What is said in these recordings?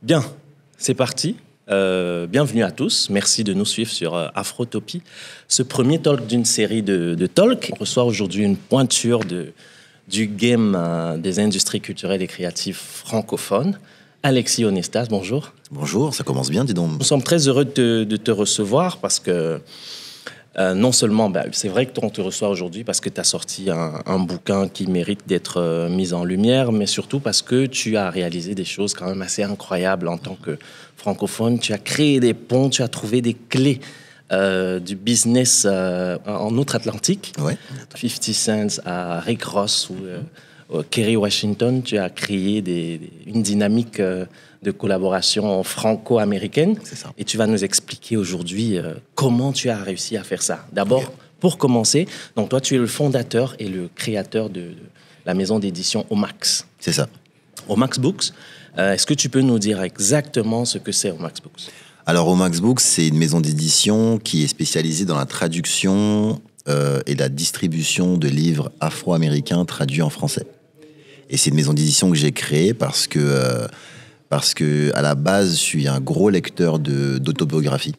Bien, c'est parti. Bienvenue à tous. Merci de nous suivre sur Afrotopie. Ce premier talk d'une série de talks. On reçoit aujourd'hui une pointure du game des industries culturelles et créatives francophones. Alexis Onestas, bonjour. Bonjour, ça commence bien, dis donc. Nous sommes très heureux de te recevoir parce que non seulement, c'est vrai qu'on te reçoit aujourd'hui parce que tu as sorti un bouquin qui mérite d'être mis en lumière, mais surtout parce que tu as réalisé des choses quand même assez incroyables en tant que francophone. Tu as créé des ponts, tu as trouvé des clés du business en Outre-Atlantique. Ouais. 50 Cent à Rick Ross ou Kerry Washington. Tu as créé une dynamique de collaboration franco-américaine. C'est ça. Et tu vas nous expliquer aujourd'hui comment tu as réussi à faire ça. D'abord, pour commencer, donc toi, tu es le fondateur et le créateur de la maison d'édition Omax. C'est ça. Omax Books. Est-ce que tu peux nous dire exactement ce que c'est Omax Books? Alors, Omax Books, c'est une maison d'édition qui est spécialisée dans la traduction et la distribution de livres afro-américains traduits en français. Et c'est une maison d'édition que j'ai créée parce que à la base, je suis un gros lecteur d'autobiographie,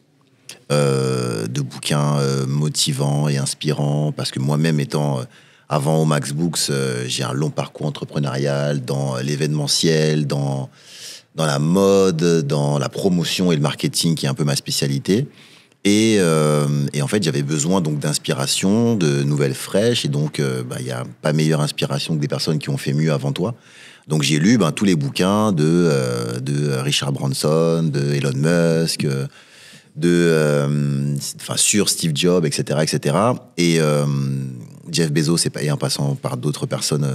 de bouquins motivants et inspirants, parce que moi-même étant avant Omax Books, j'ai un long parcours entrepreneurial dans l'événementiel, dans la mode, dans la promotion et le marketing, qui est un peu ma spécialité. Et en fait, j'avais besoin donc d'inspiration, de nouvelles fraîches, et donc y a pas meilleure inspiration que des personnes qui ont fait mieux avant toi. Donc j'ai lu tous les bouquins de Richard Branson, de Elon Musk, sur Steve Jobs, etc., etc. Et Jeff Bezos, et en passant par d'autres personnes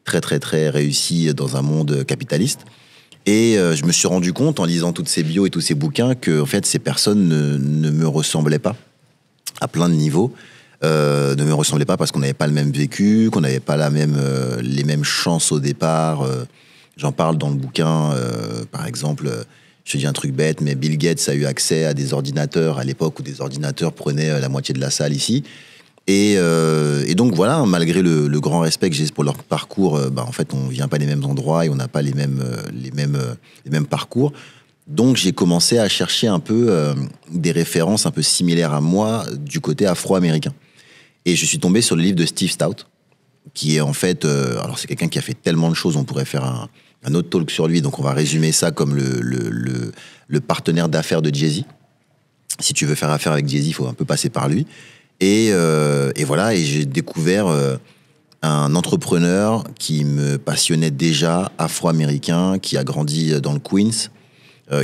très très très réussies dans un monde capitaliste. Et je me suis rendu compte en lisant toutes ces bios et tous ces bouquins que en fait ces personnes ne me ressemblaient pas à plein de niveaux. Ne me ressemblaient pas parce qu'on n'avait pas le même vécu, qu'on n'avait pas les mêmes chances au départ. J'en parle dans le bouquin, par exemple, je te dis un truc bête, mais Bill Gates a eu accès à des ordinateurs à l'époque où des ordinateurs prenaient la moitié de la salle ici. Et donc voilà, malgré le grand respect que j'ai pour leur parcours, en fait, on vient pas des mêmes endroits et on n'a pas les mêmes parcours. Donc j'ai commencé à chercher un peu des références un peu similaires à moi du côté afro-américain. Et je suis tombé sur le livre de Steve Stout, qui est en fait... alors c'est quelqu'un qui a fait tellement de choses, on pourrait faire un autre talk sur lui, donc on va résumer ça comme le partenaire d'affaires de Jay-Z. Si tu veux faire affaire avec Jay-Z, il faut un peu passer par lui. Et voilà, et j'ai découvert un entrepreneur qui me passionnait déjà, afro-américain, qui a grandi dans le Queens,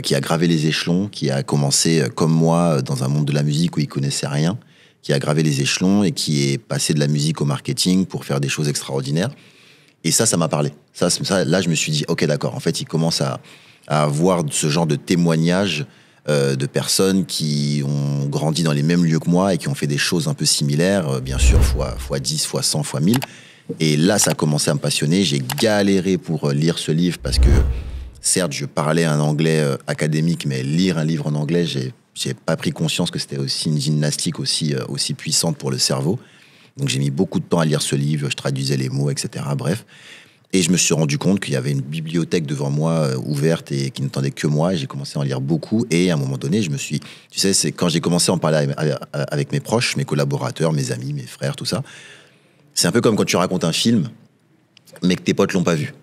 qui a gravé les échelons, qui a commencé comme moi dans un monde de la musique où il connaissait rien, qui a gravé les échelons et qui est passé de la musique au marketing pour faire des choses extraordinaires. Et ça m'a parlé. Ça, là, je me suis dit, ok, d'accord. En fait, il commence à avoir ce genre de témoignages de personnes qui ont grandi dans les mêmes lieux que moi et qui ont fait des choses un peu similaires, bien sûr, fois 10, fois 100, fois 1000. Et là, ça a commencé à me passionner. J'ai galéré pour lire ce livre parce que, certes, je parlais un anglais académique, mais lire un livre en anglais, j'ai pas pris conscience que c'était aussi une gymnastique aussi puissante pour le cerveau. Donc j'ai mis beaucoup de temps à lire ce livre, je traduisais les mots, etc. Bref. Et je me suis rendu compte qu'il y avait une bibliothèque devant moi ouverte et qui n'attendait que moi. Et j'ai commencé à en lire beaucoup. Et à un moment donné, tu sais, c'est quand j'ai commencé à en parler avec mes proches, mes collaborateurs, mes amis, mes frères, tout ça. C'est un peu comme quand tu racontes un film, mais que tes potes l'ont pas vu.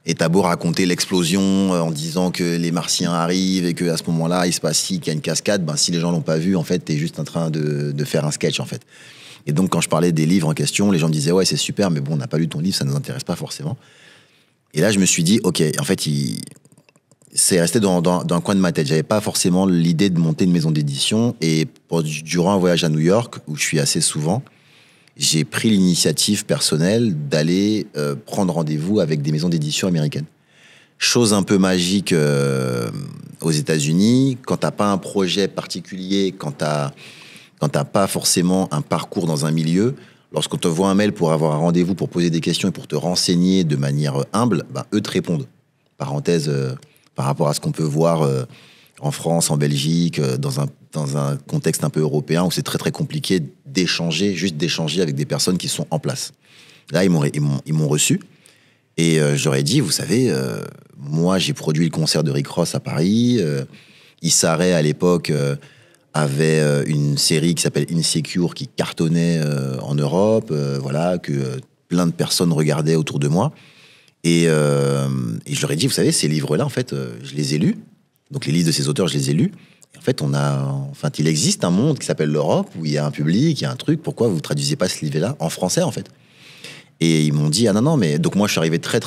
Et t'as beau raconter l'explosion en disant que les Martiens arrivent et qu'à ce moment-là, il se passe qu'il y a une cascade, si les gens l'ont pas vu, en fait, t'es juste en train de faire un sketch, en fait. Et donc, quand je parlais des livres en question, les gens me disaient « Ouais, c'est super, mais bon, on n'a pas lu ton livre, ça ne nous intéresse pas forcément. » Et là, je me suis dit « Ok, en fait, c'est resté dans un coin de ma tête. J'avais pas forcément l'idée de monter une maison d'édition. Et durant un voyage à New York, où je suis assez souvent, j'ai pris l'initiative personnelle d'aller prendre rendez-vous avec des maisons d'édition américaines. Chose un peu magique aux États-Unis, quand t'as pas un projet particulier, quand t'as pas forcément un parcours dans un milieu, lorsqu'on te voit un mail pour avoir un rendez-vous, pour poser des questions et pour te renseigner de manière humble, eux te répondent. Parenthèse par rapport à ce qu'on peut voir en France, en Belgique, dans un contexte un peu européen où c'est très très compliqué d'échanger avec des personnes qui sont en place. Là, ils m'ont reçu Et je leur ai dit, vous savez, moi, j'ai produit le concert de Rick Ross à Paris. Issa Rae, à l'époque, avait une série qui s'appelle Insecure, qui cartonnait en Europe, voilà, que plein de personnes regardaient autour de moi. Et je leur ai dit, vous savez, ces livres-là, en fait, je les ai lus. Donc, les livres de ces auteurs, je les ai lus. En fait, il existe un monde qui s'appelle l'Europe, où il y a un public, il y a un truc. Pourquoi vous ne traduisez pas ce livre-là en français, en fait? Et ils m'ont dit, ah non, mais... Donc moi, je suis arrivé très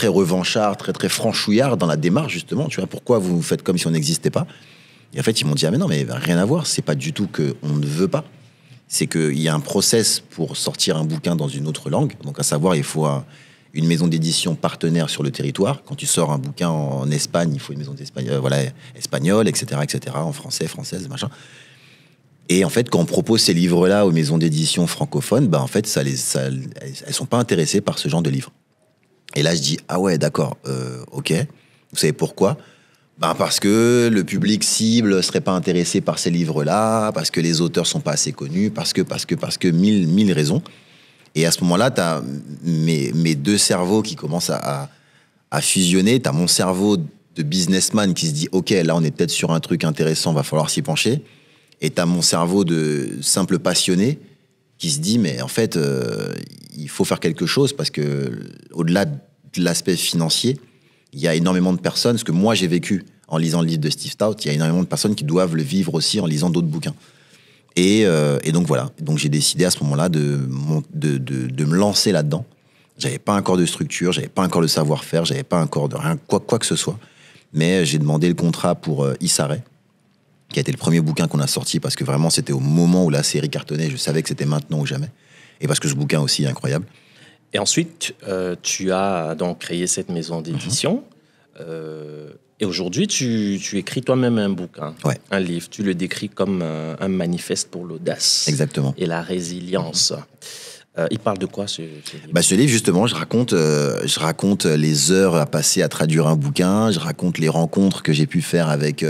revanchard, très franchouillard dans la démarche, justement. Tu vois, pourquoi vous faites comme si on n'existait pas? Et en fait, ils m'ont dit, ah mais non, mais rien à voir. C'est pas du tout qu'on ne veut pas. C'est qu'il y a un process pour sortir un bouquin dans une autre langue. Donc, à savoir, il faut une maison d'édition partenaire sur le territoire. Quand tu sors un bouquin en Espagne, il faut une maison espagnole, etc., en français, française, machin. Et en fait, quand on propose ces livres-là aux maisons d'édition francophones, en fait, elles sont pas intéressées par ce genre de livres. Et là, je dis, ah ouais, d'accord, ok. Vous savez pourquoi? Parce que le public cible serait pas intéressé par ces livres-là, parce que les auteurs sont pas assez connus, parce que mille raisons. Et à ce moment-là, tu as mes deux cerveaux qui commencent à fusionner. Tu as mon cerveau de businessman qui se dit « Ok, là, on est peut-être sur un truc intéressant, va falloir s'y pencher. » Et tu as mon cerveau de simple passionné qui se dit « Mais en fait, il faut faire quelque chose parce que au-delà de l'aspect financier, il y a énormément de personnes, ce que moi j'ai vécu en lisant le livre de Steve Stout, il y a énormément de personnes qui doivent le vivre aussi en lisant d'autres bouquins. » Et donc voilà, donc j'ai décidé à ce moment-là de me lancer là-dedans. J'avais pas encore de structure, j'avais pas encore de savoir-faire, j'avais pas encore de rien, quoi que ce soit. Mais j'ai demandé le contrat pour Issa Rae, qui a été le premier bouquin qu'on a sorti, parce que vraiment c'était au moment où la série cartonnait, je savais que c'était maintenant ou jamais. Et parce que ce bouquin aussi est incroyable. Et ensuite, tu as donc créé cette maison d'édition. Et aujourd'hui, tu écris toi-même un bouquin, un livre. Tu le décris comme un manifeste pour l'audace. Exactement. Et la résilience. Il parle de quoi, ce livre? Ce livre, justement, je raconte les heures à passer à traduire un bouquin. Je raconte les rencontres que j'ai pu faire avec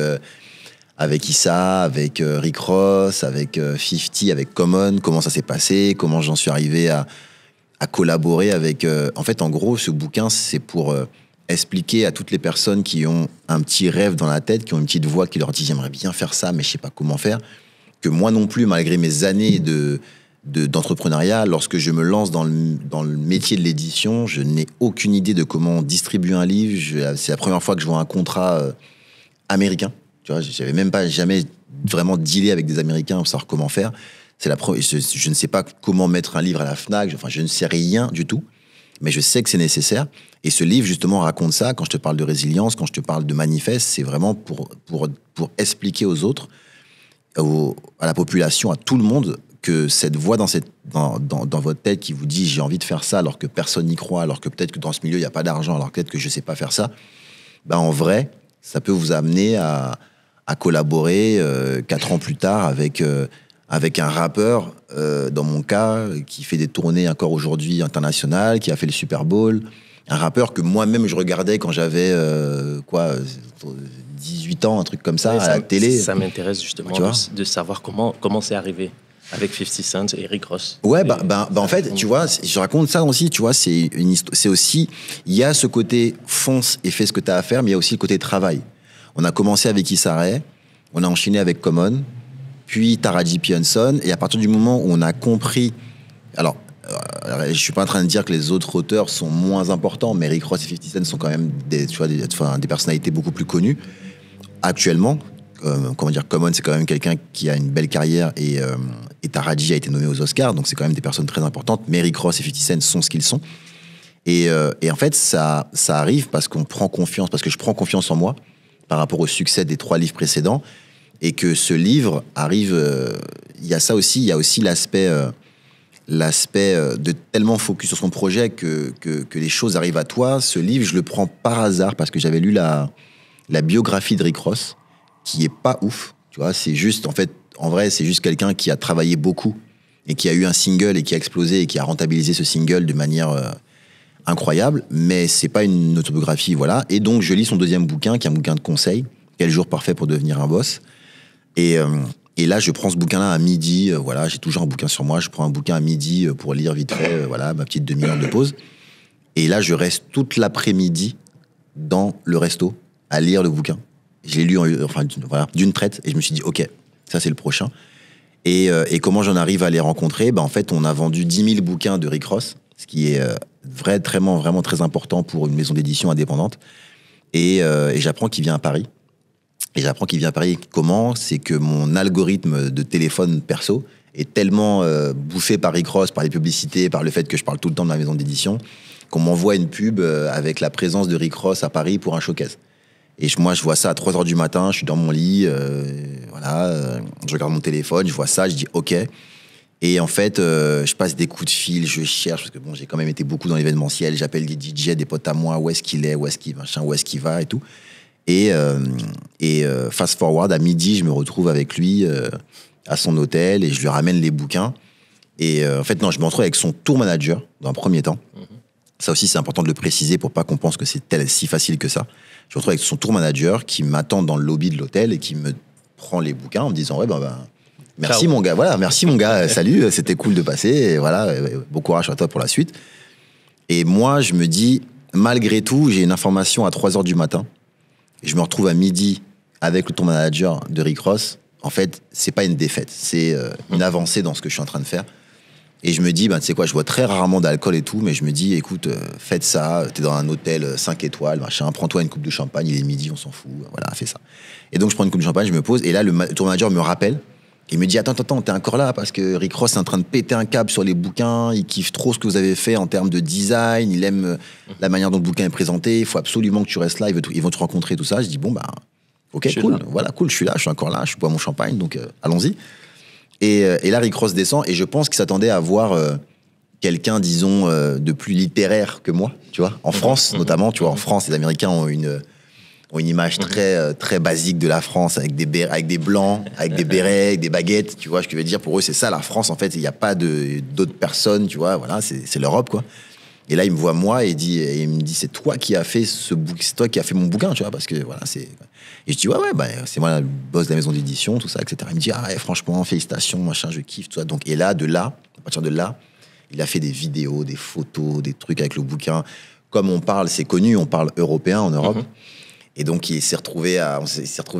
Issa, avec Rick Ross, avec 50, avec Common. Comment ça s'est passé, comment j'en suis arrivé à collaborer avec... En fait, en gros, ce bouquin, c'est pour... expliquer à toutes les personnes qui ont un petit rêve dans la tête, qui ont une petite voix qui leur dit « j'aimerais bien faire ça, mais je sais pas comment faire », que moi non plus, malgré mes années d'entrepreneuriat, lorsque je me lance dans le métier de l'édition, je n'ai aucune idée de comment distribuer un livre. C'est la première fois que je vois un contrat américain. Tu vois, j'avais même pas jamais vraiment dealé avec des Américains pour savoir comment faire. Je ne sais pas comment mettre un livre à la FNAC, je ne sais rien du tout. Mais je sais que c'est nécessaire. Et ce livre, justement, raconte ça. Quand je te parle de résilience, quand je te parle de manifeste, c'est vraiment pour expliquer aux autres, à la population, à tout le monde, que cette voix dans votre tête qui vous dit « j'ai envie de faire ça » alors que personne n'y croit, alors que peut-être que dans ce milieu, il n'y a pas d'argent, alors peut-être que je ne sais pas faire ça, en vrai, ça peut vous amener à collaborer 4 ans plus tard avec un rappeur, dans mon cas, qui fait des tournées encore aujourd'hui internationales, qui a fait le Super Bowl. Un rappeur que moi-même, je regardais quand j'avais, 18 ans, un truc comme ça, à la télé. Ça m'intéresse justement de savoir comment c'est arrivé avec 50 Cent et Rick Ross. Ouais, en fait, tu vois, je raconte ça aussi, tu vois, c'est aussi, il y a ce côté fonce et fais ce que tu as à faire, mais il y a aussi le côté travail. On a commencé avec Issa Rae, on a enchaîné avec Common, puis Taraji P. Henson, et à partir du moment où on a compris... Alors, je suis pas en train de dire que les autres auteurs sont moins importants, mais Rick Ross et 50 Cent sont quand même des personnalités beaucoup plus connues. Actuellement, Common, c'est quand même quelqu'un qui a une belle carrière, et Taraji a été nommé aux Oscars, donc c'est quand même des personnes très importantes, mais Rick Ross et 50 Cent sont ce qu'ils sont. Et en fait, ça arrive parce que je prends confiance en moi par rapport au succès des 3 livres précédents, et que ce livre arrive... Il y a ça aussi, il y a aussi l'aspect de tellement focus sur son projet que les choses arrivent à toi. Ce livre, je le prends par hasard parce que j'avais lu la biographie de Rick Ross, qui est pas ouf. Tu vois, c'est juste, en vrai, c'est juste quelqu'un qui a travaillé beaucoup et qui a eu un single et qui a explosé et qui a rentabilisé ce single de manière incroyable. Mais c'est pas une autobiographie, voilà. Et donc, je lis son deuxième bouquin, qui est un bouquin de conseils. Quel jour parfait pour devenir un boss. Et là, je prends ce bouquin-là à midi. J'ai toujours un bouquin sur moi. Je prends un bouquin à midi pour lire vite fait, ma petite demi-heure de pause. Et là, je reste toute l'après-midi dans le resto à lire le bouquin. Je l'ai lu voilà, d'une traite et je me suis dit, OK, ça c'est le prochain. Et comment j'en arrive à les rencontrer? En fait, on a vendu 10 000 bouquins de Rick Ross, ce qui est vraiment très important pour une maison d'édition indépendante. Et j'apprends qu'il vient à Paris. Et j'apprends qu'il vient à Paris. Comment? C'est que mon algorithme de téléphone perso est tellement bouffé par Rick Ross, par les publicités, par le fait que je parle tout le temps de ma maison d'édition, qu'on m'envoie une pub avec la présence de Rick Ross à Paris pour un showcase. Et moi, je vois ça à 3h du matin, je suis dans mon lit, je regarde mon téléphone, je vois ça, je dis OK. Et en fait, je passe des coups de fil, je cherche, parce que bon, j'ai quand même été beaucoup dans l'événementiel, j'appelle des DJ, des potes à moi, où est-ce qu'il est, où est-ce qu'il va et tout. Et fast forward, à midi, je me retrouve avec lui à son hôtel et je lui ramène les bouquins. Et en fait, non, je me retrouve avec son tour manager dans un premier temps. Ça aussi, c'est important de le préciser pour pas qu'on pense que c'est si facile que ça. Je me retrouve avec son tour manager qui m'attend dans le lobby de l'hôtel et qui me prend les bouquins en me disant merci mon gars, voilà, merci mon gars, salut, c'était cool de passer, et voilà, bon courage à toi pour la suite. Et moi, je me dis, malgré tout, j'ai une information à 3h du matin, et je me retrouve à midi avec le tour manager de Rick Ross. En fait, c'est pas une défaite, c'est une avancée dans ce que je suis en train de faire. Et je me dis, tu sais quoi, je bois très rarement d'alcool et tout, mais je me dis, écoute, faites ça, t'es dans un hôtel 5 étoiles, machin, prends-toi une coupe de champagne, il est midi, on s'en fout, voilà, fais ça. Et donc, je prends une coupe de champagne, je me pose, et là, le tour manager me rappelle, et il me dit, attends, t'es encore là, parce que Rick Ross est en train de péter un câble sur les bouquins, il kiffe trop ce que vous avez fait en termes de design, il aime la manière dont le bouquin est présenté, il faut absolument que tu restes là, ils vont te rencontrer, tout ça. Je dis, ok, cool, voilà, cool, je suis là, je suis encore là, je bois mon champagne, donc allons-y. Et là, Rick Ross descend, et je pense qu'il s'attendait à voir quelqu'un, disons, de plus littéraire que moi, tu vois, en France notamment, tu vois, en France, les Américains ont une image très basique de la France, avec des blancs, avec des bérets, avec des baguettes, tu vois, ce que je veux dire, pour eux, c'est ça, la France, en fait, il n'y a pas d'autres personnes, tu vois, voilà, c'est l'Europe, quoi. Et là, il me voit, moi, et il me dit, c'est toi qui as fait c'est toi qui as fait mon bouquin, tu vois, parce que, voilà, c'est... Et je dis, ouais, c'est moi le boss de la maison d'édition, tout ça, etc. Il me dit, franchement, félicitations, machin, je kiffe, tout ça. Donc, et là, à partir de là, il a fait des vidéos, des photos, des trucs avec le bouquin. Comme on parle, c'est connu, on parle européen en Europe. Et donc, il s'est retrouvé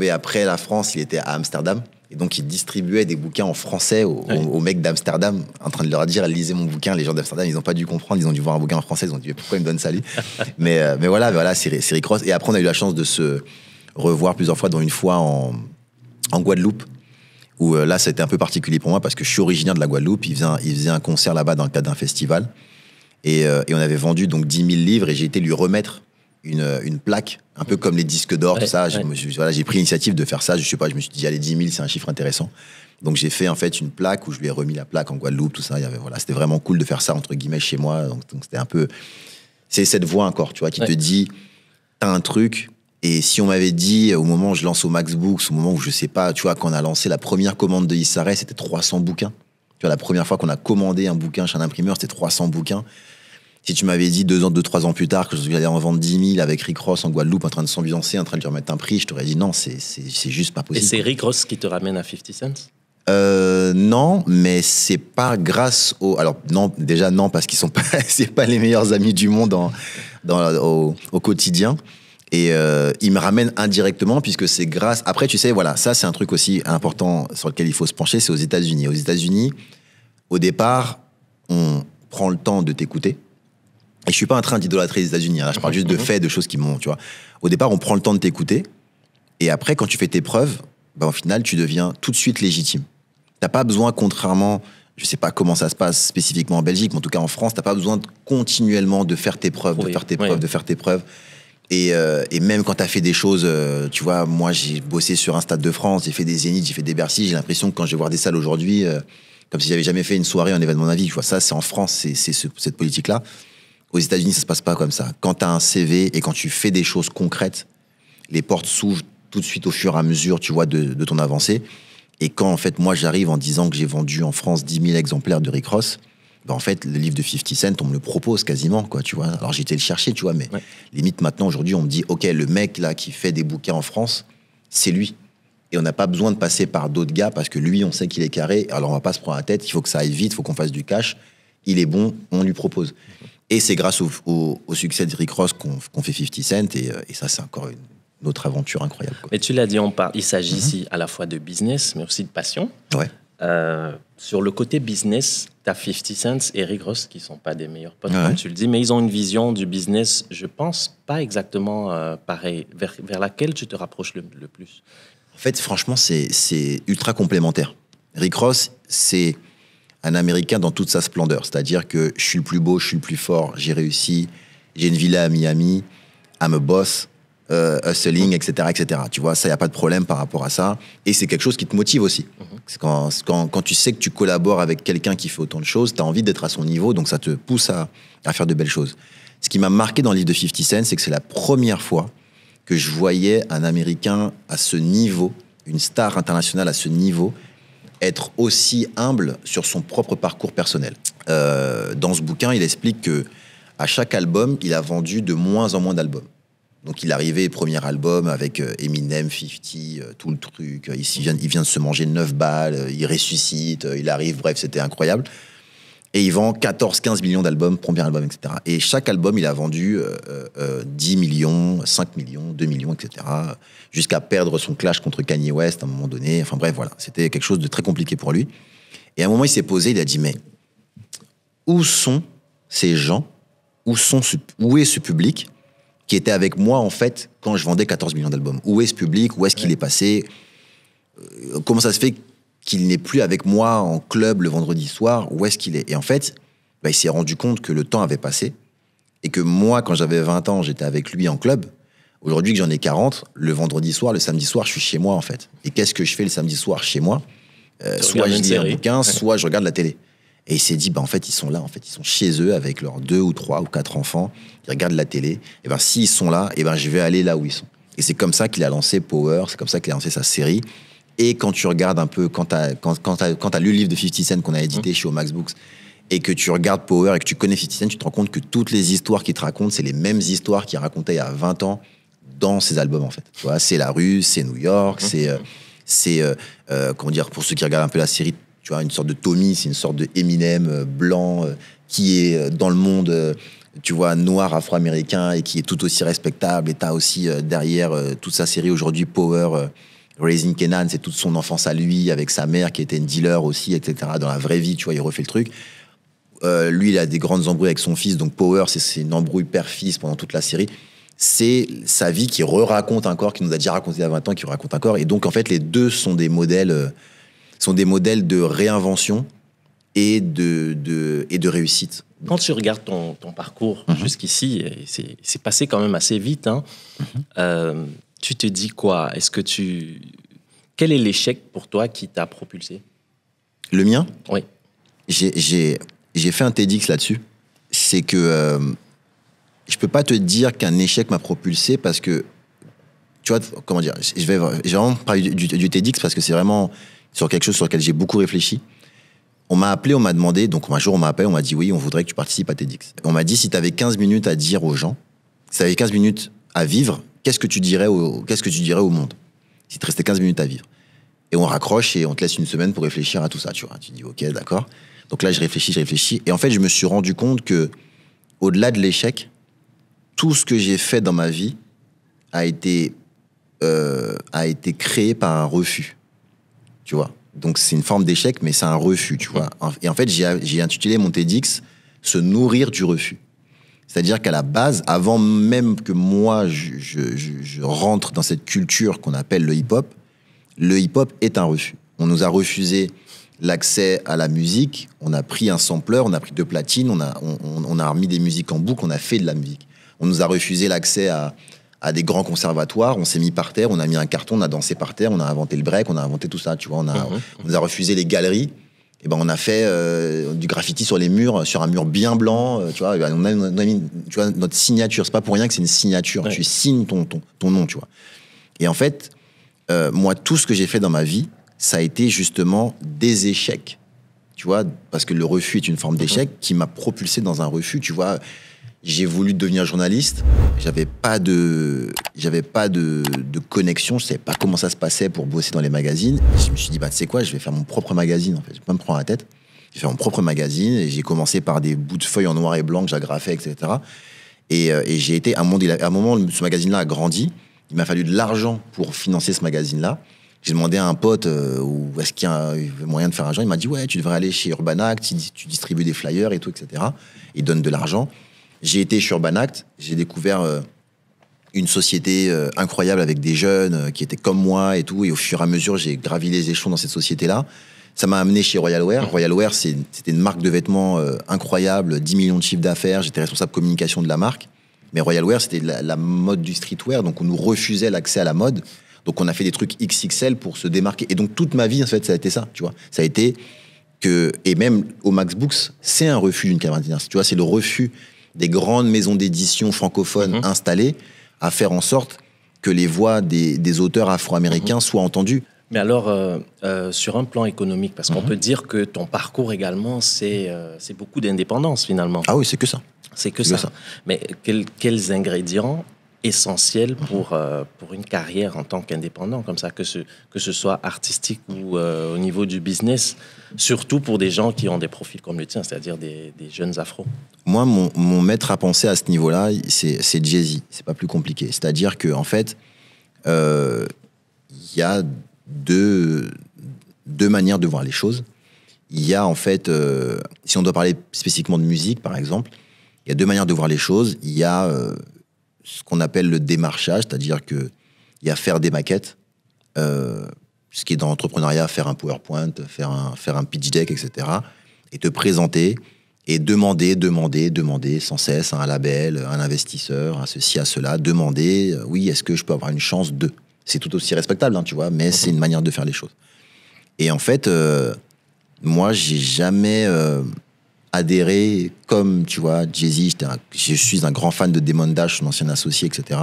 après la France, il était à Amsterdam. Et donc, il distribuait des bouquins en français aux mecs d'Amsterdam, en train de leur dire, lisez mon bouquin. Les gens d'Amsterdam, ils n'ont pas dû comprendre, ils ont dû voir un bouquin en français, ils ont dit, pourquoi il me donne ça, lui? mais voilà, c'est Rick Ross. Et après, on a eu la chance de se revoir plusieurs fois, dont une fois en Guadeloupe, où là, ça a été un peu particulier pour moi, parce que je suis originaire de la Guadeloupe, il faisait un concert là-bas dans le cadre d'un festival, et on avait vendu donc 10 000 livres, et j'ai été lui remettre une plaque, un peu comme les disques d'or, tout ça. J'ai pris l'initiative de faire ça, je me suis dit, allez, 10 000, c'est un chiffre intéressant. Donc j'ai fait en fait une plaque où je lui ai remis la plaque en Guadeloupe, tout ça. C'était vraiment cool de faire ça, entre guillemets, chez moi. Donc c'était un peu... C'est cette voix encore, tu vois, qui te dit, t'as un truc... Et si on m'avait dit, au moment où je lance au Max Books, au moment où je sais pas, tu vois, quand on a lancé la première commande de Issa Rae, c'était 300 bouquins. Tu vois, la première fois qu'on a commandé un bouquin chez un imprimeur, c'était 300 bouquins. Si tu m'avais dit 3 ans plus tard que j'allais en vendre 10 000 avec Rick Ross en Guadeloupe, en train de s'ambiancer, en train de lui remettre un prix, je t'aurais dit non, c'est juste pas possible. Et c'est Rick Ross qui te ramène à 50 Cent? Non, mais c'est pas grâce alors non, déjà non, parce qu'ils sont pas, c'est pas les meilleurs amis du monde au quotidien. Et il me ramène indirectement, puisque c'est grâce... Après, tu sais, voilà, ça, c'est un truc aussi important sur lequel il faut se pencher, c'est aux États-Unis. Aux États-Unis, au départ, on prend le temps de t'écouter. Et je suis pas en train d'idolâtrer les États-Unis, hein, je parle juste de faits, de choses qui m'ont, tu vois. Au départ, on prend le temps de t'écouter, et après, quand tu fais tes preuves, au final, tu deviens tout de suite légitime. T'as pas besoin, contrairement... Je sais pas comment ça se passe spécifiquement en Belgique, mais en tout cas en France, t'as pas besoin continuellement de faire tes preuves, de faire tes preuves. Et même quand tu as fait des choses, tu vois, moi j'ai bossé sur un stade de France, j'ai fait des Zéniths, j'ai fait des Bercy, j'ai l'impression que quand je vais voir des salles aujourd'hui, comme si j'avais jamais fait une soirée, un événement de ma vie, tu vois, ça c'est en France, c'est cette politique-là. Aux États-Unis, ça se passe pas comme ça. Quand tu as un CV et quand tu fais des choses concrètes, les portes s'ouvrent tout de suite au fur et à mesure, tu vois, de ton avancée. Et quand en fait moi j'arrive en disant que j'ai vendu en France 10 000 exemplaires de Rick Ross, en fait, le livre de 50 Cent, on me le propose quasiment, quoi, tu vois. Alors, j'ai été le chercher, tu vois, mais limite, maintenant, aujourd'hui, on me dit, OK, le mec, là, qui fait des bouquins en France, c'est lui. Et on n'a pas besoin de passer par d'autres gars, parce que lui, on sait qu'il est carré. Alors, on va pas se prendre la tête, il faut que ça aille vite, il faut qu'on fasse du cash. Il est bon, on lui propose. Et c'est grâce au succès de Rick Ross qu'on fait 50 Cent. Et ça, c'est encore une autre aventure incroyable, quoi. Mais tu l'as dit, il s'agit ici à la fois de business, mais aussi de passion. Ouais. Sur le côté business, tu as 50 Cent et Rick Ross qui ne sont pas des meilleurs potes, Ouais. comme tu le dis, mais ils ont une vision du business, je pense, pas exactement pareil, vers laquelle tu te rapproches le plus. En fait, franchement, c'est ultra complémentaire. Rick Ross, c'est un Américain dans toute sa splendeur. C'est-à-dire que je suis le plus beau, je suis le plus fort, j'ai réussi, j'ai une villa à Miami, I'm a boss, hustling, etc., etc. Tu vois, ça, il n'y a pas de problème par rapport à ça. Et c'est quelque chose qui te motive aussi. C'est quand tu sais que tu collabores avec quelqu'un qui fait autant de choses, tu as envie d'être à son niveau, donc ça te pousse à faire de belles choses. Ce qui m'a marqué dans le livre de 50 Cent, c'est que c'est la première fois que je voyais un Américain à ce niveau, une star internationale à ce niveau, être aussi humble sur son propre parcours personnel. Dans ce bouquin, il explique que à chaque album, il a vendu de moins en moins d'albums. Donc il arrivait, premier album avec Eminem, 50, tout le truc. Il vient de se manger 9 balles, il ressuscite, il arrive, bref, c'était incroyable. Et il vend 14-15 millions d'albums, premier album, etc. Et chaque album, il a vendu 10 millions, 5 millions, 2 millions, etc. Jusqu'à perdre son clash contre Kanye West à un moment donné. Enfin bref, voilà. C'était quelque chose de très compliqué pour lui. Et à un moment, il s'est posé, il a dit, mais où sont ces gens, où est ce public qui était avec moi, en fait, quand je vendais 14 millions d'albums? Où est ce public? Où est-ce qu'il est passé? Comment ça se fait qu'il n'est plus avec moi en club le vendredi soir? Où est-ce qu'il est? Et en fait, il s'est rendu compte que le temps avait passé et que moi, quand j'avais 20 ans, j'étais avec lui en club. Aujourd'hui que j'en ai 40, le vendredi soir, le samedi soir, je suis chez moi, en fait. Et qu'est-ce que je fais le samedi soir chez moi? Soit je lis un bouquin, soit je regarde la télé. Et il s'est dit, en fait, ils sont là, en fait, ils sont chez eux avec leurs 2 ou 3 ou 4 enfants, ils regardent la télé. Et s'ils sont là, je vais aller là où ils sont. Et c'est comme ça qu'il a lancé Power, c'est comme ça qu'il a lancé sa série. Et quand tu regardes un peu, quand t'as lu le livre de 50 Cent qu'on a édité chez Omax Books, et que tu regardes Power et que tu connais 50 Cent, tu te rends compte que toutes les histoires qu'il te raconte, c'est les mêmes histoires qu'il racontait il y a 20 ans dans ses albums, en fait. Tu vois, c'est la rue, c'est New York, comment dire, pour ceux qui regardent un peu la série, tu vois, une sorte de Tommy, c'est une sorte de Eminem blanc qui est dans le monde, tu vois, noir afro-américain et qui est tout aussi respectable. Et t'as aussi derrière toute sa série aujourd'hui, Power, Raising Kenan, c'est toute son enfance à lui, avec sa mère qui était une dealer aussi, etc. Dans la vraie vie, tu vois, il refait le truc. Lui, il a des grandes embrouilles avec son fils, donc Power, c'est une embrouille père-fils pendant toute la série. C'est sa vie qui raconte encore, qui nous a déjà raconté il y a 20 ans, qui raconte encore. Et donc, en fait, les deux sont des modèles de réinvention et de réussite. Quand tu regardes ton parcours jusqu'ici, c'est passé quand même assez vite, hein. Tu te dis quoi? Quel est l'échec pour toi qui t'a propulsé? Le mien? Oui. J'ai fait un TEDx là-dessus. C'est que je peux pas te dire qu'un échec m'a propulsé parce que, tu vois, comment dire, je vais vraiment parler du TEDx parce que c'est vraiment sur quelque chose sur lequel j'ai beaucoup réfléchi. On m'a appelé, on m'a demandé, donc un jour on m'a appelé, on m'a dit oui, on voudrait que tu participes à TEDx. On m'a dit si tu avais 15 minutes à dire aux gens, si tu avais 15 minutes à vivre, qu'est-ce que tu dirais au monde si tu restais 15 minutes à vivre? Et on raccroche et on te laisse une semaine pour réfléchir à tout ça, tu vois. Tu dis ok, d'accord. Donc là, je réfléchis. Et en fait, je me suis rendu compte que, au-delà de l'échec, tout ce que j'ai fait dans ma vie a été créé par un refus, tu vois. Donc c'est une forme d'échec, mais c'est un refus, tu vois. Et en fait, j'ai intitulé mon TEDx « Se nourrir du refus ». C'est-à-dire qu'à la base, avant même que moi, je rentre dans cette culture qu'on appelle le hip-hop est un refus. On nous a refusé l'accès à la musique, on a pris un sampler, on a pris 2 platines, on a remis des musiques en boucle, on a fait de la musique. On nous a refusé l'accès à des grands conservatoires, on s'est mis par terre, on a mis un carton, on a dansé par terre, on a inventé le break, on a inventé tout ça, tu vois. On nous a refusé les galeries, et on a fait du graffiti sur les murs, sur un mur bien blanc, tu vois. On a mis, tu vois, notre signature, c'est pas pour rien que c'est une signature, tu signes ton nom, tu vois. Et en fait, moi, tout ce que j'ai fait dans ma vie, ça a été justement des échecs, tu vois, parce que le refus est une forme d'échec qui m'a propulsé dans un refus, tu vois. J'ai voulu devenir journaliste, j'avais pas de connexion, je savais pas comment ça se passait pour bosser dans les magazines. Je me suis dit, tu sais quoi, je vais faire mon propre magazine, en fait, je vais pas me prendre la tête. J'ai fait mon propre magazine et j'ai commencé par des bouts de feuilles en noir et blanc que j'agrafais, etc. Et j'ai été, à un moment, ce magazine-là a grandi. Il m'a fallu de l'argent pour financer ce magazine-là. J'ai demandé à un pote où est-ce qu'il y a moyen de faire argent. Il m'a dit, ouais, tu devrais aller chez Urban Act, tu distribues des flyers et tout, etc. Il donne de l'argent. J'ai été chez Urban Act, j'ai découvert une société incroyable avec des jeunes qui étaient comme moi et tout. Et au fur et à mesure, j'ai gravi les échelons dans cette société-là. Ça m'a amené chez Royal Wear. Royal Wear, c'était une marque de vêtements incroyable, 10 millions de chiffres d'affaires. J'étais responsable communication de la marque. Mais Royal Wear, c'était la mode du streetwear, donc on nous refusait l'accès à la mode. Donc on a fait des trucs XXL pour se démarquer. Et donc toute ma vie, en fait, ça a été ça, tu vois. Ça a été que, et même au Max Books, c'est un refus d'une camarade. Tu vois, c'est le refus des grandes maisons d'édition francophones installées à faire en sorte que les voix des auteurs afro-américains soient entendues. Mais alors, sur un plan économique, parce qu'on peut dire que ton parcours également, c'est beaucoup d'indépendance finalement. Ah oui, c'est que ça. C'est que ça. Mais quels ingrédients essentiels pour une carrière en tant qu'indépendant, comme ça, que ce soit artistique ou au niveau du business, surtout pour des gens qui ont des profils comme le tien, c'est-à-dire des jeunes afros? Moi, mon maître à penser à ce niveau-là, c'est Jay-Z. C'est pas plus compliqué. C'est-à-dire qu'en fait, il y a deux manières de voir les choses. Il y a en fait, si on doit parler spécifiquement de musique, par exemple, il y a deux manières de voir les choses. Il y a ce qu'on appelle le démarchage, c'est-à-dire qu'il y a faire des maquettes, ce qui est dans l'entrepreneuriat, faire un PowerPoint, faire un pitch deck, etc. Et te présenter et demander sans cesse à un label, à un investisseur, à ceci, à cela, demander, oui, est-ce que je peux avoir une chance de... C'est tout aussi respectable, hein, tu vois, mais c'est une manière de faire les choses. Et en fait, moi, j'ai jamais adhéré comme, tu vois, Jay-Z. Je suis un grand fan de Damon Dash, son ancien associé, etc.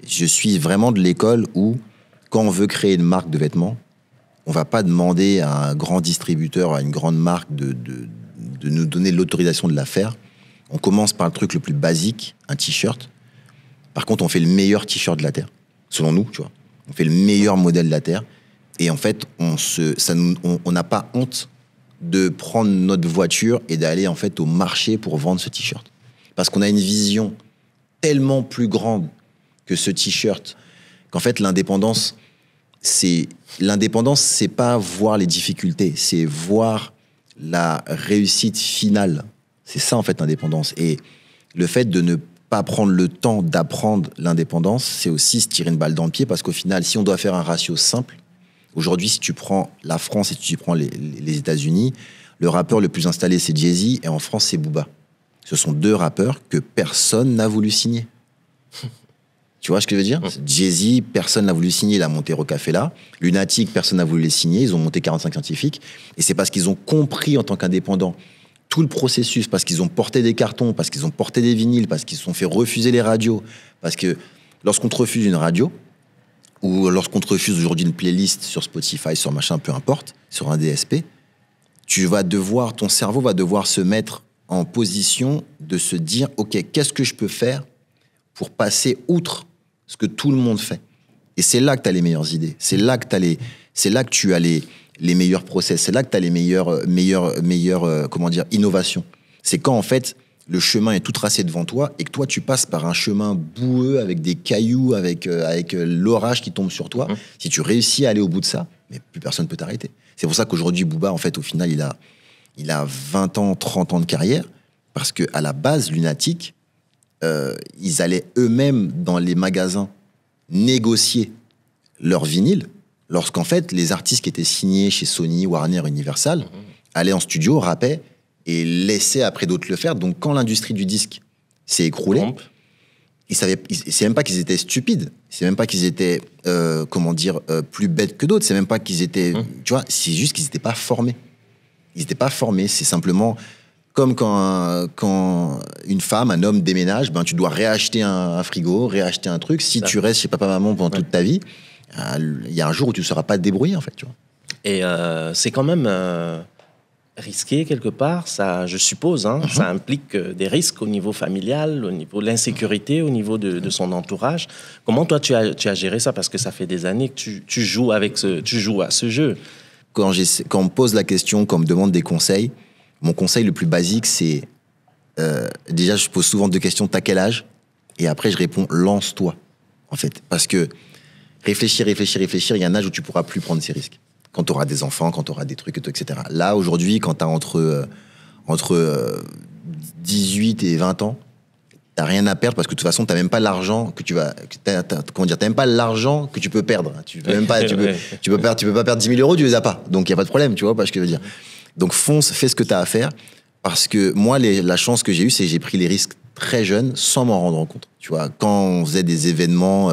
Je suis vraiment de l'école où, quand on veut créer une marque de vêtements, on va pas demander à un grand distributeur, à une grande marque de nous donner l'autorisation de la faire. On commence par le truc le plus basique, un t-shirt. Par contre, on fait le meilleur t-shirt de la Terre. Selon nous, tu vois. On fait le meilleur modèle de la Terre. Et en fait, on n'a pas honte de prendre notre voiture et d'aller en fait au marché pour vendre ce t-shirt. Parce qu'on a une vision tellement plus grande que ce t-shirt, qu'en fait, l'indépendance, c'est pas voir les difficultés, c'est voir la réussite finale. C'est ça, en fait, l'indépendance. Et le fait de ne pas prendre le temps d'apprendre l'indépendance, c'est aussi se tirer une balle dans le pied, parce qu'au final, si on doit faire un ratio simple, aujourd'hui, si tu prends la France et si tu prends les États-Unis, le rappeur le plus installé, c'est Jay-Z, et en France, c'est Booba. Ce sont deux rappeurs que personne n'a voulu signer. Tu vois ce que je veux dire? Jay-Z, personne n'a voulu signer, il a monté Rocafella. Lunatic, personne n'a voulu les signer, ils ont monté 45 Scientifiques. Et c'est parce qu'ils ont compris en tant qu'indépendants tout le processus, parce qu'ils ont porté des cartons, parce qu'ils ont porté des vinyles, parce qu'ils se sont fait refuser les radios. Parce que lorsqu'on te refuse une radio, ou lorsqu'on te refuse aujourd'hui une playlist sur Spotify, sur machin, peu importe, sur un DSP, ton cerveau va devoir se mettre en position de se dire, OK, qu'est-ce que je peux faire pour passer outre ce que tout le monde fait? Et c'est là que tu as les meilleures idées. C'est là que tu as les meilleurs process. C'est là que tu as les meilleures innovations. C'est quand, en fait, le chemin est tout tracé devant toi et que toi, tu passes par un chemin boueux avec des cailloux, avec l'orage qui tombe sur toi. Si tu réussis à aller au bout de ça, mais plus personne ne peut t'arrêter. C'est pour ça qu'aujourd'hui, Booba, en fait, au final, il a 20 ans, 30 ans de carrière, parce qu'à la base, Lunatic, ils allaient eux-mêmes dans les magasins négocier leur vinyle, lorsqu'en fait, les artistes qui étaient signés chez Sony, Warner, Universal, allaient en studio, rappaient, et laissaient après d'autres le faire. Donc, quand l'industrie du disque s'est écroulée, c'est même pas qu'ils étaient stupides, c'est même pas qu'ils étaient, plus bêtes que d'autres, c'est même pas qu'ils étaient, tu vois, c'est juste qu'ils n'étaient pas formés. Ils n'étaient pas formés, c'est simplement comme quand une femme, un homme déménage, ben tu dois réacheter un frigo, réacheter un truc. Si tu restes chez papa-maman pendant toute ta vie, il y a un jour où tu ne sauras pas te débrouiller, en fait, tu vois. Et c'est quand même risqué quelque part, ça, je suppose. Ça implique des risques au niveau familial, au niveau de l'insécurité, au niveau de son entourage. Comment toi tu as géré ça? Parce que ça fait des années que tu joues à ce jeu. quand on me pose la question, quand on me demande des conseils, mon conseil le plus basique, c'est déjà, je pose souvent 2 questions. T'as quel âge? Et après, je réponds, lance-toi, en fait. Parce que réfléchir, il y a un âge où tu pourras plus prendre ces risques. Quand tu auras des enfants, quand tu auras des trucs, etc. Là, aujourd'hui, quand tu as entre 18 et 20 ans, t'as rien à perdre parce que de toute façon, t'as même pas l'argent que tu vas, comment dire, t'as même pas l'argent que tu peux perdre. Tu peux même pas, tu peux pas perdre 10 000 euros, tu les as pas. Donc, il y a pas de problème, tu vois, pas ce que je veux dire. Donc, fonce, fais ce que t'as à faire. Parce que moi, la chance que j'ai eue, c'est que j'ai pris les risques très jeune sans m'en rendre compte. Tu vois, quand on faisait des événements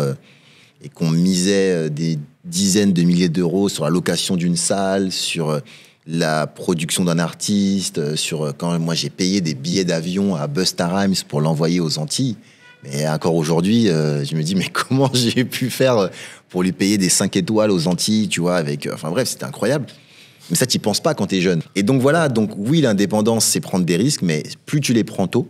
et qu'on misait des dizaines de milliers d'euros sur la location d'une salle, sur la production d'un artiste, sur quand moi j'ai payé des billets d'avion à Busta Rhymes pour l'envoyer aux Antilles. Mais encore aujourd'hui, je me dis, mais comment j'ai pu faire pour lui payer des 5 étoiles aux Antilles, tu vois, avec... Enfin bref, c'était incroyable. Mais ça, t'y penses pas quand t'es jeune. Et donc voilà, donc oui, l'indépendance, c'est prendre des risques, mais plus tu les prends tôt,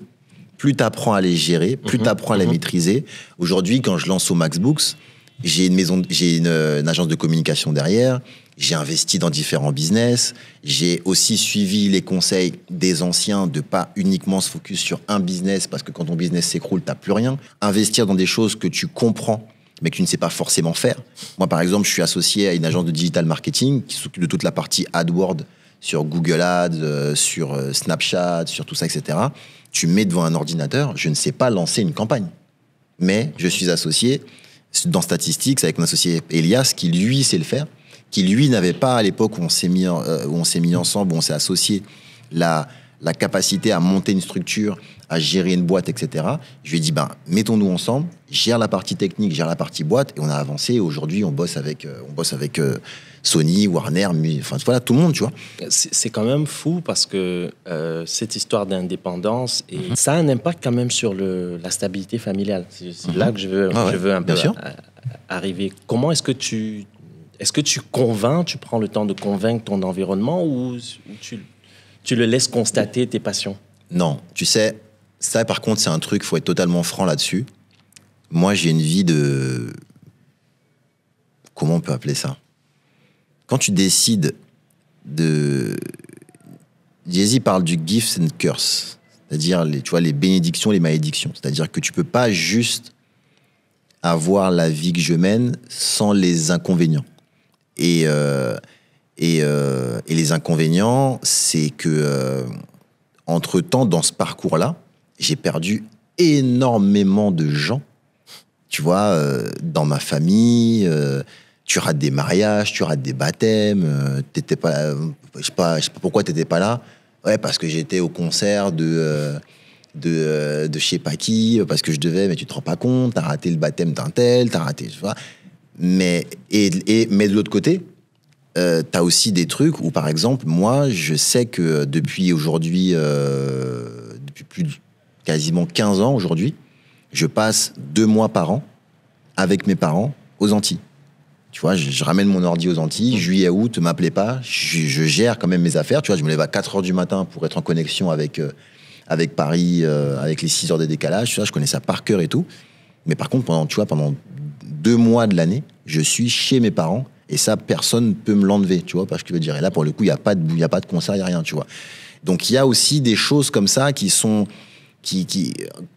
plus t'apprends à les gérer, plus t'apprends à les maîtriser. Aujourd'hui, quand je lance au Max Books, j'ai une agence de communication derrière, j'ai investi dans différents business, j'ai aussi suivi les conseils des anciens de pas uniquement se focus sur un business, parce que quand ton business s'écroule, t'as plus rien. Investir dans des choses que tu comprends, mais que tu ne sais pas forcément faire. Moi, par exemple, je suis associé à une agence de digital marketing qui s'occupe de toute la partie AdWords sur Google Ads, sur Snapchat, sur tout ça, etc. Tu me mets devant un ordinateur, je ne sais pas lancer une campagne. Mais je suis associé dans Statistics avec mon associé Elias, qui lui sait le faire, qui lui n'avait pas à l'époque où on s'est mis ensemble, où on s'est associé, la capacité à monter une structure, à gérer une boîte, etc. Je lui ai dit, mettons-nous ensemble, gère la partie technique, gère la partie boîte, et on a avancé. Aujourd'hui, on bosse avec Sony, Warner, enfin voilà, tout le monde, tu vois. C'est quand même fou parce que cette histoire d'indépendance, et ça a un impact quand même sur la stabilité familiale. C'est là que je veux un peu arriver. Comment est-ce que tu convaincs, tu prends le temps de convaincre ton environnement ou tu le laisses constater tes passions? Non, tu sais, ça par contre, c'est un truc, il faut être totalement franc là-dessus. Moi, j'ai une vie de... Comment on peut appeler ça? Quand tu décides de... Jay-Z parle du gifts and curse, c'est-à-dire les bénédictions, les malédictions. C'est-à-dire que tu peux pas juste avoir la vie que je mène sans les inconvénients. Et les inconvénients, c'est que entre-temps, dans ce parcours-là, j'ai perdu énormément de gens. Tu vois, dans ma famille, tu rates des mariages, tu rates des baptêmes, t'étais pas, je sais pas pourquoi t'étais pas là. Ouais, parce que j'étais au concert de je sais pas qui, parce que je devais, mais tu te rends pas compte, t'as raté le baptême d'un tel, t'as raté, tu vois. Mais de l'autre côté, t'as aussi des trucs où, par exemple, moi, je sais que depuis aujourd'hui, depuis quasiment 15 ans aujourd'hui, je passe 2 mois par an avec mes parents aux Antilles. Tu vois, je ramène mon ordi aux Antilles, juillet, août, m'appelez pas, je gère quand même mes affaires. Tu vois, je me lève à 4 heures du matin pour être en connexion avec Paris, avec les 6 heures de décalage. Tu vois, je connais ça par cœur et tout. Mais par contre, pendant 2 mois de l'année, je suis chez mes parents. Et ça, personne ne peut me l'enlever, tu vois, parce que je veux dire. Et là, pour le coup, il n'y a pas de concert, il n'y a rien, tu vois. Donc, il y a aussi des choses comme ça qui sont...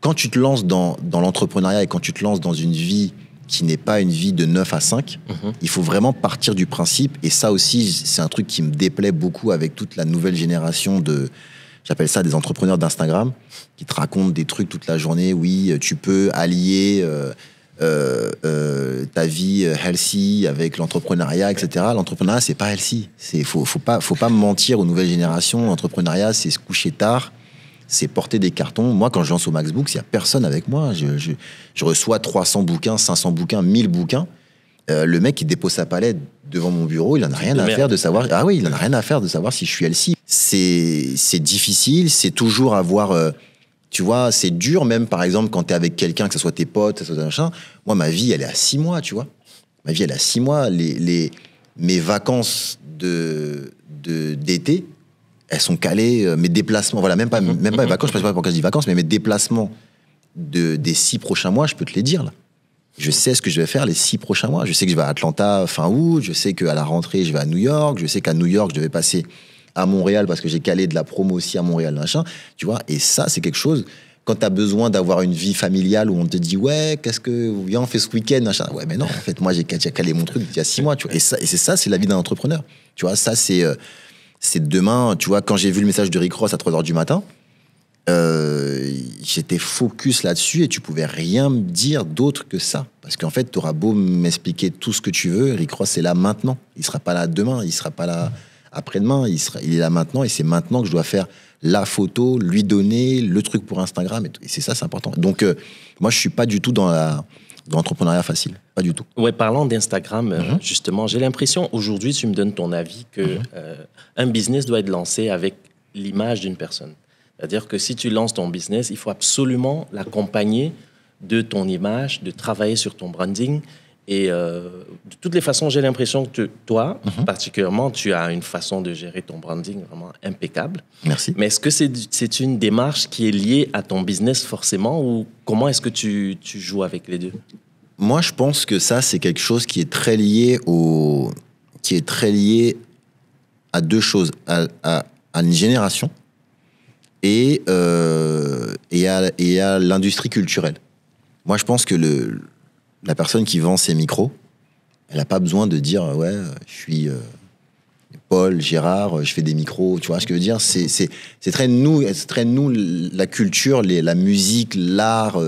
quand tu te lances dans l'entrepreneuriat et quand tu te lances dans une vie qui n'est pas une vie de 9 à 5, il faut vraiment partir du principe. Et ça aussi, c'est un truc qui me déplaît beaucoup avec toute la nouvelle génération j'appelle ça des entrepreneurs d'Instagram, qui te racontent des trucs toute la journée. Oui, tu peux allier... ta vie healthy avec l'entrepreneuriat, etc. L'entrepreneuriat, c'est pas healthy. Faut pas mentir aux nouvelles générations. L'entrepreneuriat, c'est se coucher tard, c'est porter des cartons. Moi, quand je lance au Max Books, il y a personne avec moi. Je reçois 300 bouquins, 500 bouquins, 1000 bouquins. Le mec, il dépose sa palette devant mon bureau, il en a rien à faire de savoir... Ah oui, il en a rien à faire de savoir si je suis healthy. C'est difficile, c'est toujours avoir... Tu vois, c'est dur même, par exemple, quand t'es avec quelqu'un, que ce soit tes potes, que ce soit un machin. Moi, ma vie, elle est à 6 mois, tu vois. Ma vie, elle est à 6 mois. Mes vacances d'été, elles sont calées. Mes déplacements, voilà, même pas les vacances, je sais pas pourquoi je dis vacances, mais mes déplacements des 6 prochains mois, je peux te les dire, là. Je sais ce que je vais faire les 6 prochains mois. Je sais que je vais à Atlanta fin août. Je sais qu'à la rentrée, je vais à New York. Je sais qu'à New York, je devais passer à Montréal parce que j'ai calé de la promo aussi à Montréal, machin. Tu vois, et ça, c'est quelque chose... Quand tu as besoin d'avoir une vie familiale où on te dit, ouais, viens, on fait ce week-end, machin. Ouais, mais non, en fait, moi, j'ai calé mon truc il y a 6 mois, tu vois. Et c'est ça, c'est la vie d'un entrepreneur. Tu vois, ça, c'est demain, tu vois, quand j'ai vu le message de Rick Ross à 3h du matin, j'étais focus là-dessus et tu pouvais rien me dire d'autre que ça. Parce qu'en fait, tu auras beau m'expliquer tout ce que tu veux, Rick Ross est là maintenant. Il sera pas là demain, il sera pas là après-demain, il est là maintenant et c'est maintenant que je dois faire la photo, lui donner le truc pour Instagram et c'est ça, c'est important. Donc, moi, je suis pas du tout dans l'entrepreneuriat facile, pas du tout. Ouais, parlant d'Instagram, justement, j'ai l'impression, aujourd'hui, tu me donnes ton avis, que un business doit être lancé avec l'image d'une personne. C'est-à-dire que si tu lances ton business, il faut absolument l'accompagner de ton image, de travailler sur ton branding. Et de toutes les façons, j'ai l'impression que toi, particulièrement, tu as une façon de gérer ton branding vraiment impeccable. Merci. Mais est-ce que c'est une démarche qui est liée à ton business forcément, ou comment est-ce que tu joues avec les deux? Moi, je pense que ça, c'est quelque chose qui est très lié à deux choses, à une génération et à l'industrie culturelle. Moi, je pense que la personne qui vend ses micros, elle n'a pas besoin de dire « Ouais, je suis Paul, Gérard, je fais des micros. » Tu vois ce que je veux dire? C'est très nous, la culture, la musique, l'art,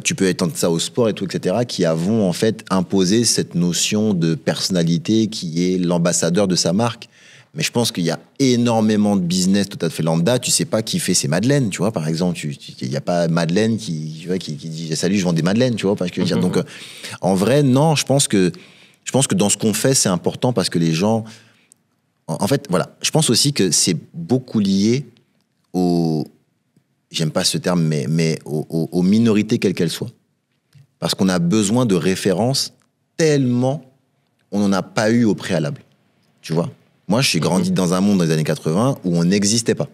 tu peux étendre ça au sport et tout, etc., qui avons en fait imposé cette notion de personnalité qui est l'ambassadeur de sa marque. Mais je pense qu'il y a énormément de business tout à fait lambda. Tu sais pas qui fait ses madeleines, tu vois, par exemple. Il n'y a pas Madeleine qui dit « Salut, je vends des madeleines », tu vois, parce que donc, en vrai, non, je pense que dans ce qu'on fait, c'est important parce que les gens... En fait, voilà, je pense aussi que c'est beaucoup lié j'aime pas ce terme, mais aux minorités, quelles qu'elles soient. Parce qu'on a besoin de références tellement on n'en a pas eu au préalable, tu vois. Moi, je suis grandi dans un monde dans les années 80 où on n'existait pas.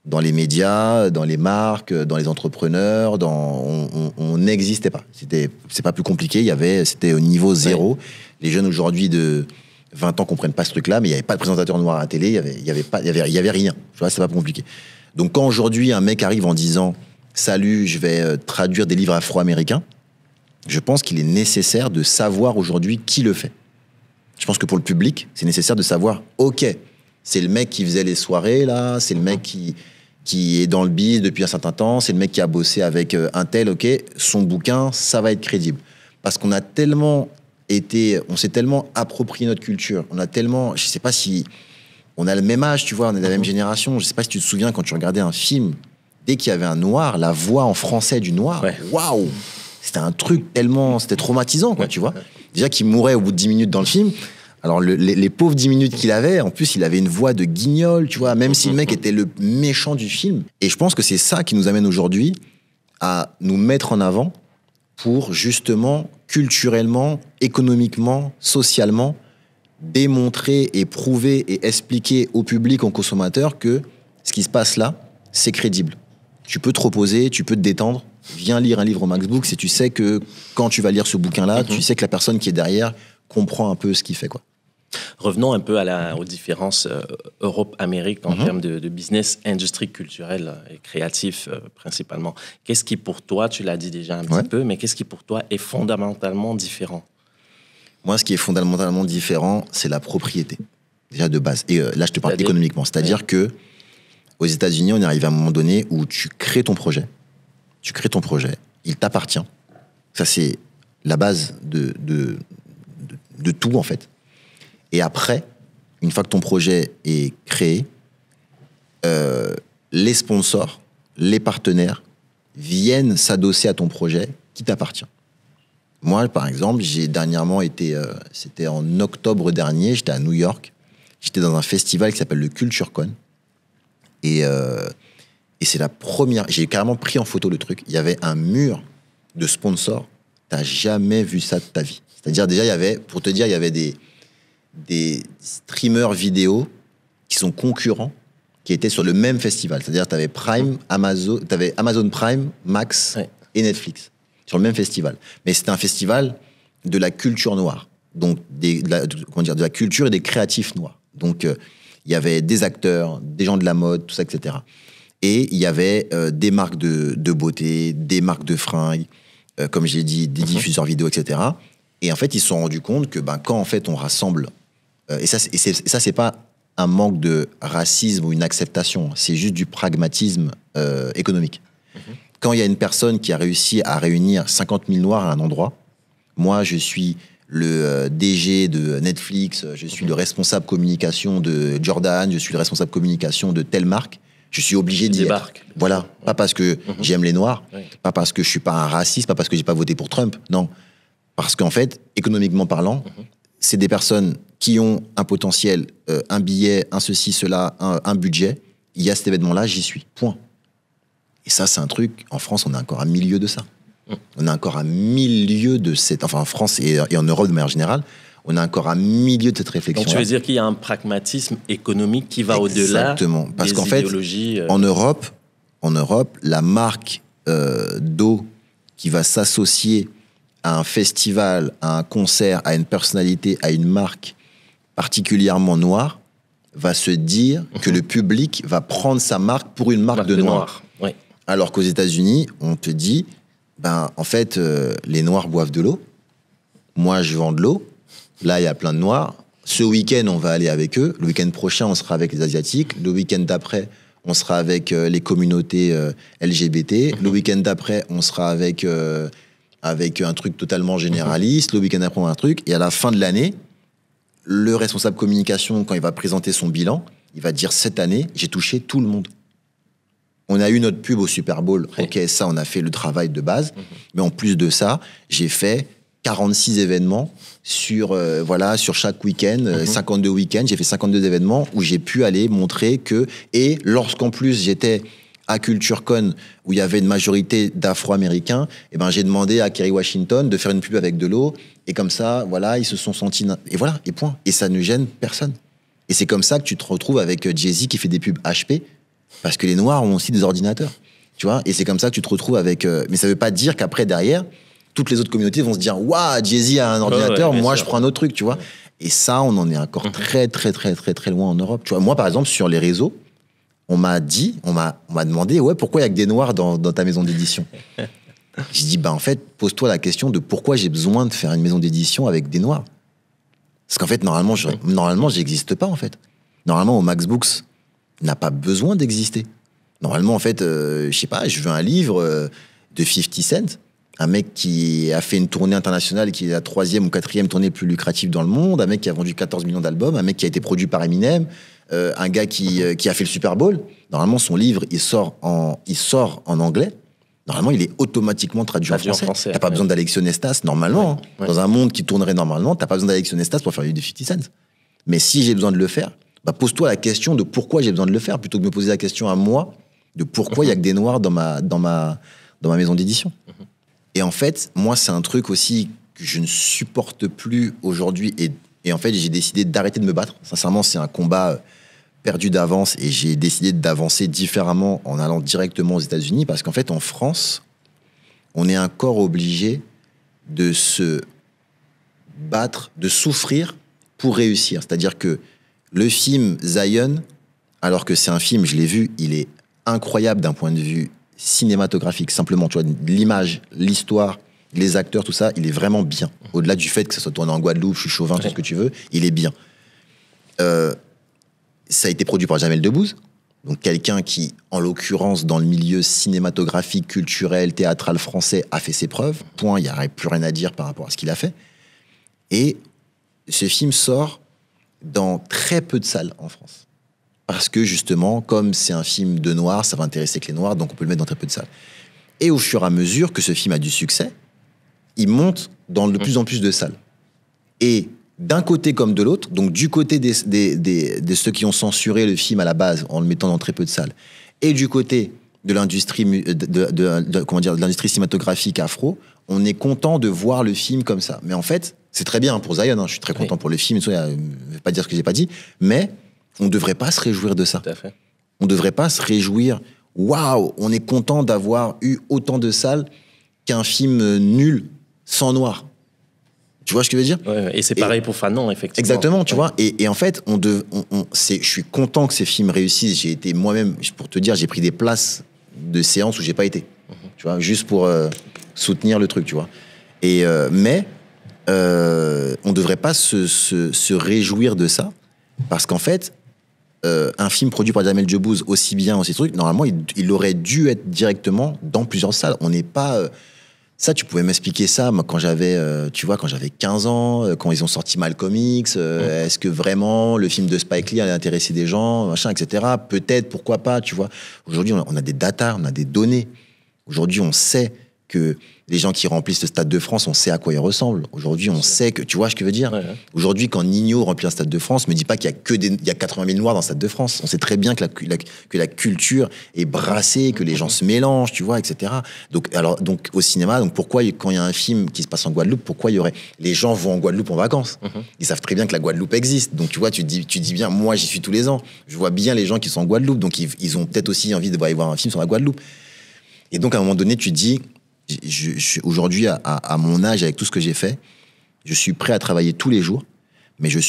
Dans les médias, dans les marques, dans les entrepreneurs, on n'existait pas. C'est pas plus compliqué, c'était au niveau zéro. Ouais. Les jeunes aujourd'hui de 20 ans comprennent pas ce truc-là, mais il n'y avait pas de présentateur noir à la télé, il y avait rien. Tu vois, c'est pas plus compliqué. Donc quand aujourd'hui un mec arrive en disant « Salut, je vais traduire des livres afro-américains », je pense qu'il est nécessaire de savoir aujourd'hui qui le fait. Je pense que pour le public, c'est nécessaire de savoir, ok, c'est le mec qui faisait les soirées, là, c'est le mec qui est dans le biz depuis un certain temps, c'est le mec qui a bossé avec un tel, ok, son bouquin, ça va être crédible. Parce qu'on a tellement on s'est tellement approprié notre culture, on a tellement, je sais pas si, on a le même âge, tu vois, on est de la même génération, je sais pas si tu te souviens quand tu regardais un film, dès qu'il y avait un noir, la voix en français du noir, waouh, c'était un truc tellement, c'était traumatisant, quoi, tu vois. Déjà qu'il mourait au bout de 10 minutes dans le film. Alors, les pauvres 10 minutes qu'il avait, en plus, il avait une voix de guignol, tu vois, même si le mec était le méchant du film. Et je pense que c'est ça qui nous amène aujourd'hui à nous mettre en avant pour, justement, culturellement, économiquement, socialement, démontrer et prouver et expliquer au public, aux consommateurs, que ce qui se passe là, c'est crédible. Tu peux te reposer, tu peux te détendre. Viens lire un livre au MacBook si tu sais que quand tu vas lire ce bouquin-là, tu sais que la personne qui est derrière comprend un peu ce qu'il fait, quoi. Revenons un peu aux différences Europe-Amérique en termes de business, industrie culturelle et créatif principalement. Qu'est-ce qui pour toi, tu l'as dit déjà un petit peu, mais qu'est-ce qui pour toi est fondamentalement différent? Moi, ce qui est fondamentalement différent, c'est la propriété, déjà de base. Et là, je te parle économiquement. C'est-à-dire que aux États-Unis, on est arrivé à un moment donné où tu crées ton projet, il t'appartient. Ça, c'est la base de tout, en fait. Et après, une fois que ton projet est créé, les sponsors, les partenaires viennent s'adosser à ton projet qui t'appartient. Moi, par exemple, j'ai dernièrement été, c'était en octobre dernier, j'étais à New York, j'étais dans un festival qui s'appelle le CultureCon. Et c'est la première... J'ai carrément pris en photo le truc. Il y avait un mur de sponsors. T'as jamais vu ça de ta vie. C'est-à-dire, déjà, il y avait des streamers vidéo qui sont concurrents, qui étaient sur le même festival. C'est-à-dire, t'avais Amazon Prime, Max et Netflix. sur le même festival. Mais c'était un festival de la culture noire. Donc, de la culture et des créatifs noirs. Donc, il y avait des acteurs, des gens de la mode, tout ça, etc. Et il y avait des marques de beauté, des marques de fringues, comme j'ai dit, des diffuseurs vidéo, etc. Et en fait, ils se sont rendus compte que quand en fait on rassemble, et ça, c'est pas un manque de racisme ou une acceptation, c'est juste du pragmatisme économique. Quand il y a une personne qui a réussi à réunir 50 000 Noirs à un endroit, moi, je suis le DG de Netflix, je suis le responsable communication de Jordan, je suis le responsable communication de telle marque, je suis obligé d'y être. Voilà, pas parce que j'aime les Noirs, pas parce que je suis pas un raciste, pas parce que j'ai pas voté pour Trump, non. Parce qu'en fait, économiquement parlant, c'est des personnes qui ont un potentiel, un billet, un ceci, cela, un budget. Il y a cet événement-là, j'y suis. Point. Et ça, c'est un truc, en France, on est encore à milieu de ça. On est encore à milieu de cette... Enfin, en France et en Europe de manière générale, on est encore à milieu de cette réflexion. Donc, tu veux dire qu'il y a un pragmatisme économique qui va au-delà. Exactement. Parce qu'en fait, en Europe, la marque d'eau qui va s'associer à un festival, à un concert, à une personnalité, à une marque particulièrement noire, va se dire que le public va prendre sa marque pour une marque de noir. Oui. Alors qu'aux États-Unis, on te dit, en fait, les Noirs boivent de l'eau. Moi, je vends de l'eau. Là, il y a plein de Noirs. Ce week-end, on va aller avec eux. Le week-end prochain, on sera avec les Asiatiques. Le week-end d'après, on sera avec les communautés LGBT. Le week-end d'après, on sera avec un truc totalement généraliste. Le week-end d'après, on a un truc. Et à la fin de l'année, le responsable communication, quand il va présenter son bilan, il va dire, cette année, j'ai touché tout le monde. On a eu notre pub au Super Bowl. Oui. Ok, ça, on a fait le travail de base. Mais en plus de ça, j'ai fait 46 événements sur chaque week-end, 52 week-ends. J'ai fait 52 événements où j'ai pu aller montrer que... Et lorsqu'en plus, j'étais à CultureCon, où il y avait une majorité d'Afro-Américains, j'ai demandé à Kerry Washington de faire une pub avec de l'eau. Et comme ça, voilà, ils se sont sentis... Et voilà, et point. Et ça ne gêne personne. Et c'est comme ça que tu te retrouves avec Jay-Z qui fait des pubs HP, parce que les Noirs ont aussi des ordinateurs, tu vois. Et c'est comme ça que tu te retrouves avec... Mais ça veut pas dire qu'après, derrière, toutes les autres communautés vont se dire « Waouh, Jay-Z a un ordinateur, moi, je prends un autre truc, tu vois. » Et ça, on en est encore très, très, très, très, très loin en Europe. Tu vois, moi, par exemple, sur les réseaux, on m'a demandé « Ouais, pourquoi il y a que des Noirs dans ta maison d'édition ?» J'ai dit, en fait, pose-toi la question de pourquoi j'ai besoin de faire une maison d'édition avec des Noirs. Parce qu'en fait, normalement, j'existe pas, en fait. Normalement, au Max Books, n'a pas besoin d'exister. Normalement, en fait, je sais pas, je veux un livre de 50 Cent, un mec qui a fait une tournée internationale, qui est la 3e ou 4e tournée plus lucrative dans le monde, un mec qui a vendu 14 millions d'albums, un mec qui a été produit par Eminem, un gars qui a fait le Super Bowl. Normalement, son livre, il sort en anglais. Normalement, il est automatiquement traduit en français. T'as pas besoin d'Alexio Nestas, normalement. Ouais. Dans un monde qui tournerait normalement, t'as pas besoin d'Alexio Nestas pour faire du 50 Cent. Mais si j'ai besoin de le faire, pose-toi la question de pourquoi j'ai besoin de le faire, plutôt que de me poser la question à moi de pourquoi il y a que des Noirs dans ma maison d'édition. Et en fait, moi, c'est un truc aussi que je ne supporte plus aujourd'hui. Et en fait, j'ai décidé d'arrêter de me battre. Sincèrement, c'est un combat perdu d'avance et j'ai décidé d'avancer différemment en allant directement aux États-Unis parce qu'en fait, en France, on est encore obligé de se battre, de souffrir pour réussir. C'est-à-dire que le film Zion, alors que c'est un film, je l'ai vu, il est incroyable d'un point de vue cinématographique, simplement, tu vois, l'image, l'histoire, les acteurs, tout ça, il est vraiment bien. Au-delà du fait que ça soit tourné en Guadeloupe, je suis chauvin, tout ce que tu veux, il est bien. Ça a été produit par Jamel Debbouze, donc quelqu'un qui, en l'occurrence, dans le milieu cinématographique, culturel, théâtral français, a fait ses preuves. Point, il n'y aurait plus rien à dire par rapport à ce qu'il a fait. Et ce film sort dans très peu de salles en France. Parce que, justement, comme c'est un film de noirs, ça va intéresser que les noirs, donc on peut le mettre dans très peu de salles. Et au fur et à mesure que ce film a du succès, il monte dans de plus en plus de salles. Et d'un côté comme de l'autre, donc du côté de ceux qui ont censuré le film à la base en le mettant dans très peu de salles, et du côté de l'industrie de l'industrie cinématographique afro, on est content de voir le film comme ça. Mais en fait, c'est très bien pour Zion, je suis très content pour le film, je ne vais pas dire ce que j'ai pas dit, mais on ne devrait pas se réjouir de ça. Tout à fait. On ne devrait pas se réjouir, waouh, on est content d'avoir eu autant de salles qu'un film nul sans noir. Tu vois ce que je veux dire? Ouais, et c'est pareil pour Fanon, effectivement. Exactement, tu vois. Et en fait, je suis content que ces films réussissent. J'ai été moi-même, pour te dire, j'ai pris des places de séances où j'ai pas été. Tu vois, juste pour soutenir le truc, tu vois. Mais on devrait pas se réjouir de ça, parce qu'en fait, un film produit par Jamel Debbouze, aussi bien, aussi truc, normalement, il aurait dû être directement dans plusieurs salles. On n'est pas... ça, tu pouvais m'expliquer ça, moi, quand j'avais, tu vois, quand j'avais 15 ans, quand ils ont sorti Malcolm X, est-ce que vraiment le film de Spike Lee allait intéresser des gens, machin, etc. Peut-être, pourquoi pas, tu vois. Aujourd'hui, on a des datas, on a des données. Aujourd'hui, on sait que les gens qui remplissent le Stade de France, on sait à quoi ils ressemblent. Aujourd'hui, on sait que... Tu vois ce que je veux dire? Ouais. Aujourd'hui, quand Nino remplit un Stade de France, ne me dis pas qu'il y a 80 000 Noirs dans le Stade de France. On sait très bien que la culture est brassée, que les gens se mélangent, tu vois, etc. Donc au cinéma, pourquoi, quand il y a un film qui se passe en Guadeloupe, pourquoi il y aurait... Les gens vont en Guadeloupe en vacances. Ils savent très bien que la Guadeloupe existe. Donc, tu vois, tu dis bien, moi, j'y suis tous les ans. Je vois bien les gens qui sont en Guadeloupe. Donc, ils ont peut-être aussi envie de voir un film sur la Guadeloupe. Et donc, à un moment donné, tu te dis... aujourd'hui, à mon âge, avec tout ce que j'ai fait, je suis prêt à travailler tous les jours, mais je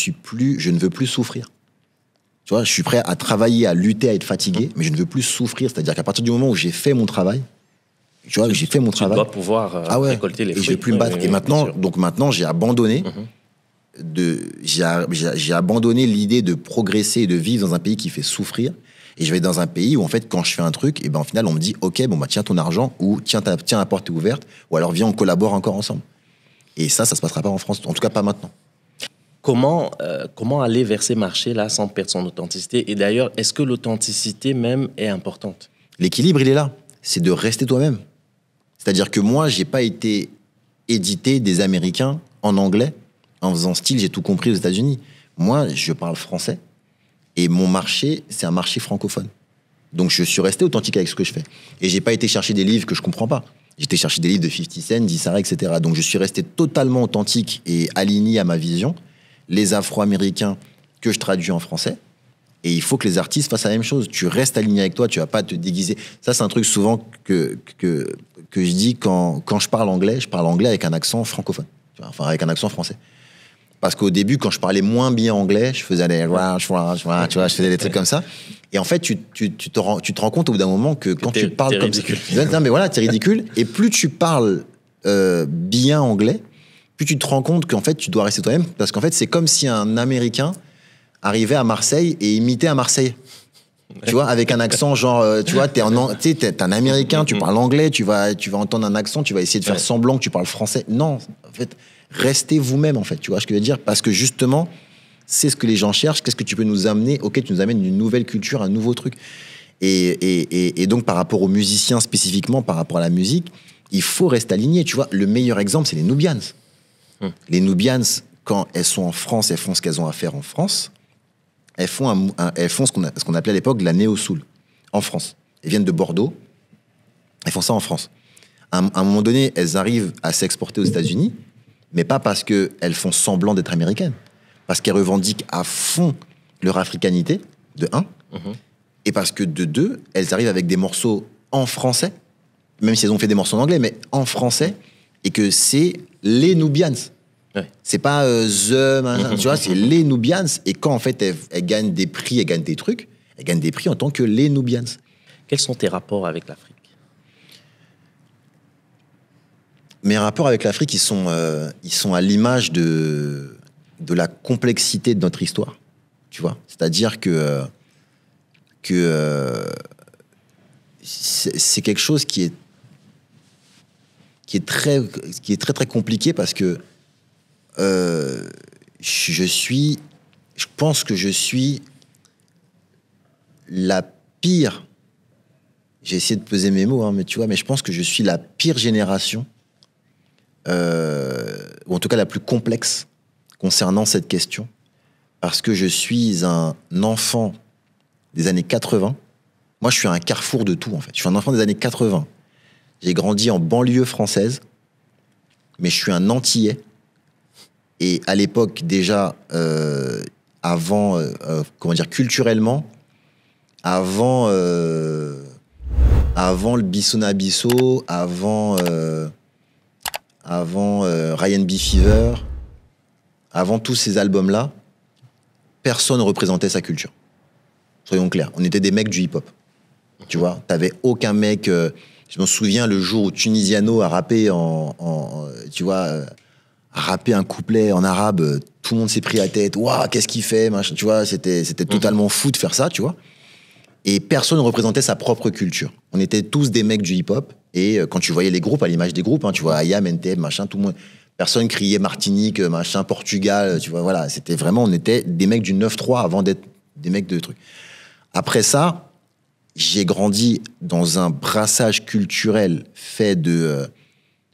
ne veux plus souffrir. Tu vois, je suis prêt à travailler, à lutter, à être fatigué, mais je ne veux plus souffrir. C'est-à-dire qu'à partir du moment où j'ai fait mon travail, tu vois, j'ai fait mon travail. Tu dois pouvoir récolter les fruits. Et je ne vais plus me battre. Et maintenant, j'ai abandonné. J'ai abandonné l'idée de progresser et de vivre dans un pays qui fait souffrir. Et je vais dans un pays où, en fait, quand je fais un truc, et ben, au final, on me dit, OK, bon, bah, tiens ton argent, ou tiens, la porte est ouverte, ou alors viens, on collabore encore ensemble. Et ça se passera pas en France, en tout cas pas maintenant. Comment aller vers ces marchés-là sans perdre son authenticité? Et d'ailleurs, est-ce que l'authenticité même est importante? L'équilibre, il est là. C'est de rester toi-même. C'est-à-dire que moi, j'ai pas été édité des Américains en anglais, en faisant style, j'ai tout compris aux États-Unis. Moi, je parle français. Et mon marché, c'est un marché francophone. Donc, je suis resté authentique avec ce que je fais. Et j'ai pas été chercher des livres que je comprends pas. J'ai été chercher des livres de 50 Cent, d'Issara, etc. Donc, je suis resté totalement authentique et aligné à ma vision. Les Afro-Américains que je traduis en français. Et il faut que les artistes fassent la même chose. Tu restes aligné avec toi, tu vas pas te déguiser. Ça, c'est un truc souvent que je dis quand je parle anglais avec un accent francophone. Enfin, avec un accent français. Parce qu'au début, quand je parlais moins bien anglais, je faisais des... tu vois, je faisais des trucs comme ça. Et en fait, tu te rends compte au bout d'un moment que quand tu parles comme ça... Non, mais voilà, t'es ridicule. Et plus tu parles bien anglais, plus tu te rends compte qu'en fait, tu dois rester toi-même. Parce qu'en fait, c'est comme si un Américain arrivait à Marseille et imitait un Marseillais. Tu vois, avec un accent genre... tu vois, t'es un Américain, tu parles anglais, tu vas entendre un accent, tu vas essayer de faire semblant que tu parles français. Non, en fait... Restez vous-même, en fait, tu vois ce que je veux dire? Parce que justement, c'est ce que les gens cherchent. Qu'est-ce que tu peux nous amener? Ok, tu nous amènes une nouvelle culture, un nouveau truc. Et donc, par rapport aux musiciens spécifiquement, par rapport à la musique, il faut rester aligné. Tu vois, le meilleur exemple, c'est les Nubians. Les Nubians, quand elles sont en France, elles font ce qu'elles ont à faire en France. Elles font ce qu'on appelait à l'époque de la néo-soul en France. Elles viennent de Bordeaux. Elles font ça en France. À un moment donné, elles arrivent à s'exporter aux États-Unis. Mais pas parce qu'elles font semblant d'être américaines. Parce qu'elles revendiquent à fond leur africanité, de un. Et parce que de deux, elles arrivent avec des morceaux en français, même si elles ont fait des morceaux en anglais, mais en français, et que c'est les Nubians. Ouais. C'est pas tu vois, c'est les Nubians. Et quand, en fait, elles gagnent des prix, elles gagnent des trucs, elles gagnent des prix en tant que les Nubians. Quels sont tes rapports avec l'Afrique? Mes rapports avec l'Afrique, ils sont à l'image de la complexité de notre histoire, tu vois. C'est-à-dire que c'est quelque chose qui est très très compliqué parce que je pense que je suis la pire. J'ai essayé de peser mes mots, hein, mais tu vois, mais je pense que je suis la pire génération. Ou en tout cas la plus complexe concernant cette question, parce que je suis un enfant des années 80. Moi, je suis un carrefour de tout, en fait. Je suis un enfant des années 80. J'ai grandi en banlieue française, mais je suis un Antillais. Et à l'époque, déjà, avant, culturellement, avant le Bissona Bisso, avant avant Ryan B. Fever, avant tous ces albums-là, personne ne représentait sa culture. Soyons clairs, on était des mecs du hip-hop. Tu vois, t'avais aucun mec... je me souviens le jour où Tunisiano a rappé tu vois, a rappé un couplet en arabe, tout le monde s'est pris la tête. Waouh, qu'est-ce qu'il fait, machin. Tu vois, c'était totalement fou de faire ça, tu vois. Et personne ne représentait sa propre culture. On était tous des mecs du hip-hop. Et quand tu voyais les groupes, à l'image des groupes, hein, tu vois, IAM, NTM, machin, tout le monde... Personne criait Martinique, machin, Portugal, tu vois, voilà. C'était vraiment... On était des mecs du 9-3 avant d'être des mecs de trucs. Après ça, j'ai grandi dans un brassage culturel fait de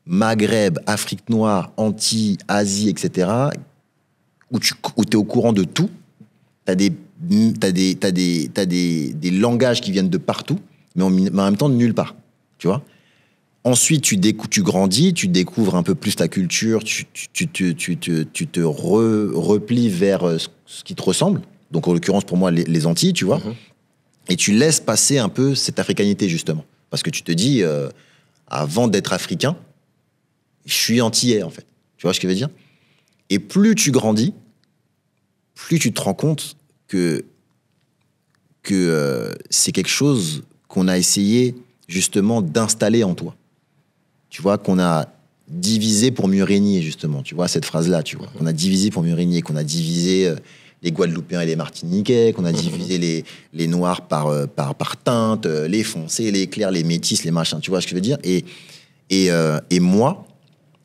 Maghreb, Afrique noire, Antilles, Asie, etc., où t'es au courant de tout. T'as des langages qui viennent de partout, mais en même temps de nulle part, tu vois. Ensuite, tu grandis, tu découvres un peu plus ta culture, tu te replies vers ce qui te ressemble. Donc, en l'occurrence, pour moi, les Antilles, tu vois. Et tu laisses passer un peu cette africanité, justement. Parce que tu te dis, avant d'être africain, je suis antillais, en fait. Tu vois ce que je veux dire? Et plus tu grandis, plus tu te rends compte que c'est quelque chose qu'on a essayé, justement, d'installer en toi. Tu vois, qu'on a divisé pour mieux régner, justement. Tu vois, cette phrase-là, tu vois. Qu'on a divisé pour mieux régner, qu'on a divisé les Guadeloupéens et les Martiniquais, qu'on a divisé les Noirs par teinte, les foncés, les clairs, les métis, les machins. Tu vois ce que je veux dire? Et moi,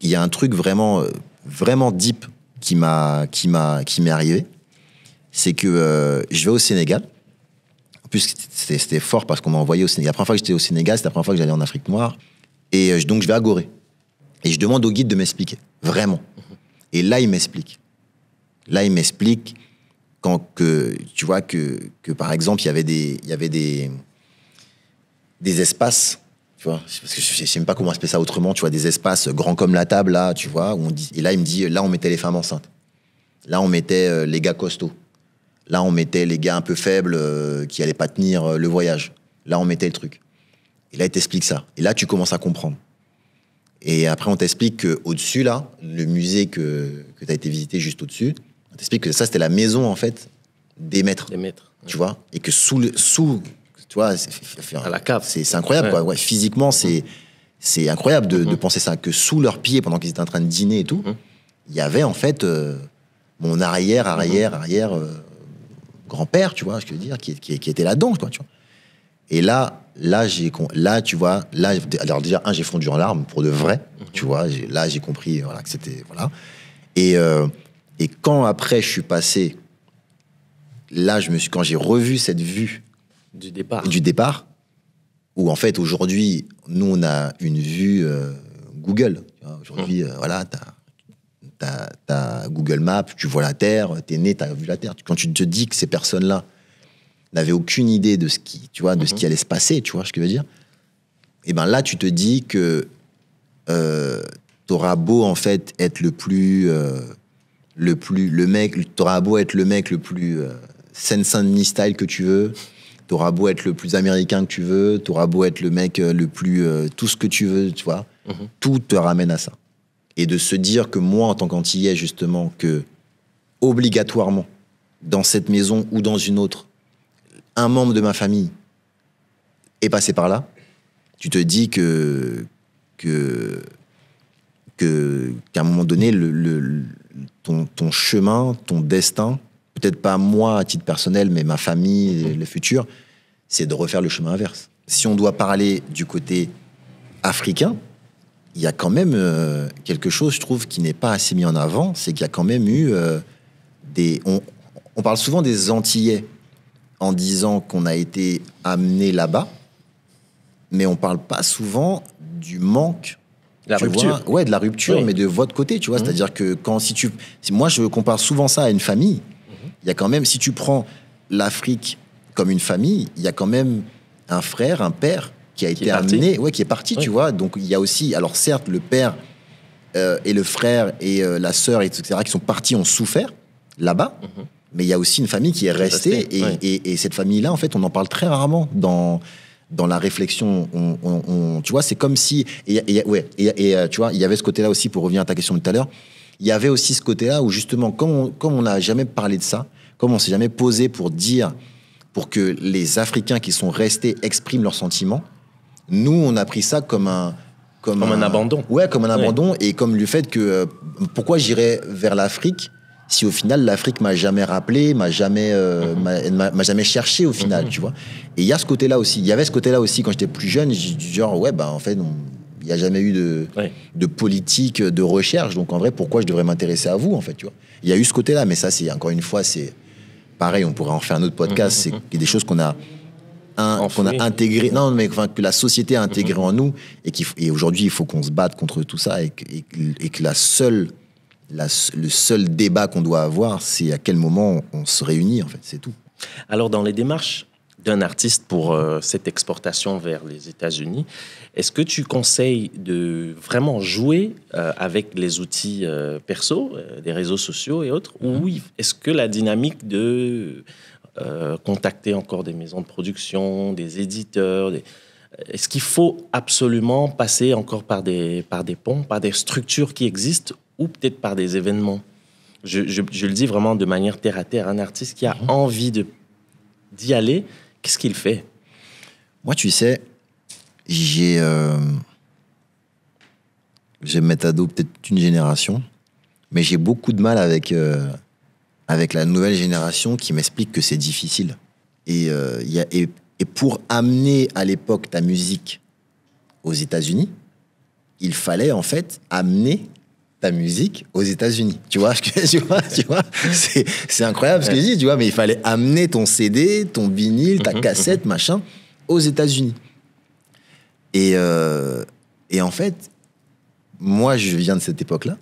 il y a un truc vraiment, vraiment deep qui m'est arrivé. C'est que je vais au Sénégal. En plus, c'était fort parce qu'on m'a envoyé au Sénégal. La première fois que j'étais au Sénégal, c'était la première fois que j'allais en Afrique noire. Et donc, je vais à Gorée. Et je demande au guide de m'expliquer. Vraiment. Et là, il m'explique. Là, il m'explique tu vois, que par exemple, il y avait des espaces, tu vois, parce que je sais même pas comment expliquer ça autrement, tu vois, des espaces grands comme la table, là, tu vois, où et là, il me dit, là, on mettait les femmes enceintes. Là, on mettait les gars costauds. Là, on mettait les gars un peu faibles qui allaient pas tenir le voyage. Là, on mettait le truc. Et là, il t'explique ça. Et là, tu commences à comprendre. Et après, on t'explique qu'au-dessus, là, le musée que tu as été visiter juste au-dessus, on t'explique que ça, c'était la maison, en fait, des maîtres. Des maîtres. Tu vois? Et que sous tu vois, à la cave. C'est incroyable, quoi. Ouais, physiquement, c'est incroyable de penser ça. Que sous leurs pieds, pendant qu'ils étaient en train de dîner et tout, il y avait, en fait, mon arrière grand-père, tu vois, ce que je veux dire, qui était là-dedans, quoi, tu vois. Et là, tu vois, alors déjà, j'ai fondu en larmes pour de vrai, tu vois. Là, j'ai compris, voilà, que c'était, voilà. Et quand après, je suis passé, là, quand j'ai revu cette vue du départ, où en fait, aujourd'hui, nous, on a une vue Google. Aujourd'hui, voilà, t'as Google Maps, tu vois la Terre, t'es né, t'as vu la Terre. Quand tu te dis que ces personnes-là n'avaient aucune idée de ce qui, tu vois, de ce qui allait se passer, tu vois ce que je veux dire? Et ben là, tu te dis que t'auras beau en fait être t'auras beau être le mec le plus Seine-Saint-Denis style que tu veux, t'auras beau être le plus américain que tu veux, t'auras beau être le mec le plus tout ce que tu veux, tu vois, tout te ramène à ça. Et de se dire que moi, en tant qu'Antillais, justement, que obligatoirement, dans cette maison ou dans une autre, un membre de ma famille est passé par là, tu te dis qu'à un moment donné, ton chemin, ton destin, peut-être pas moi à titre personnel, mais ma famille, le futur, c'est de refaire le chemin inverse. Si on doit parler du côté africain, il y a quand même quelque chose, je trouve, qui n'est pas assez mis en avant, c'est qu'il y a quand même eu on parle souvent des Antillais en disant qu'on a été amené là-bas, mais on parle pas souvent du manque. La rupture. Ouais, de la rupture, oui. Mais de votre côté, tu vois. C'est-à-dire que moi, je compare souvent ça à une famille. Il y a quand même, si tu prends l'Afrique comme une famille, il y a quand même un frère, un père qui a été amené, qui est parti, tu vois. Donc, il y a aussi, alors certes, le père et le frère et la sœur, etc., qui sont partis, ont souffert là-bas. Mais il y a aussi une famille qui est restée. Et cette famille-là, en fait, on en parle très rarement dans la réflexion, tu vois, c'est comme si... tu vois, il y avait ce côté-là aussi, pour revenir à ta question de tout à l'heure, il y avait aussi ce côté-là où justement, comme on n'a jamais parlé de ça, comme on s'est jamais posé pour que les Africains qui sont restés expriment leurs sentiments, nous, on a pris ça comme un abandon. Ouais, comme un abandon, et comme le fait que pourquoi j'irais vers l'Afrique si au final l'Afrique m'a jamais rappelé, m'a jamais cherché au final, tu vois. Et il y a ce côté-là aussi. Il y avait ce côté-là aussi quand j'étais plus jeune, genre ouais, bah en fait il n'y a jamais eu de politique de recherche, donc en vrai pourquoi je devrais m'intéresser à vous en fait, tu vois. Il y a eu ce côté-là, mais ça c'est encore une fois c'est pareil, on pourrait en faire un autre podcast, c'est des choses qu'on a intégré, non, mais enfin, que la société a intégré en nous, et aujourd'hui, il faut qu'on se batte contre tout ça, et que le seul débat qu'on doit avoir, c'est à quel moment on se réunit, en fait, c'est tout. Alors, dans les démarches d'un artiste pour cette exportation vers les États-Unis, est-ce que tu conseilles de vraiment jouer avec les outils perso, des réseaux sociaux et autres, ou est-ce que la dynamique de contacter encore des maisons de production, des éditeurs, est-ce qu'il faut absolument passer encore par des ponts, par des structures qui existent, ou peut-être par des événements? Je le dis vraiment de manière terre à terre. Un artiste qui a envie d'y aller, qu'est-ce qu'il fait? Moi, tu sais, je vais me mettre à dos peut-être une génération, mais j'ai beaucoup de mal avec la nouvelle génération qui m'explique que c'est difficile. Et pour amener à l'époque ta musique aux États-Unis, il fallait en fait amener ta musique aux États-Unis. Tu vois, c'est incroyable ce que je dis, tu vois, mais il fallait amener ton CD, ton vinyle, ta cassette, machin, aux États-Unis. Et en fait, moi, je viens de cette époque-là.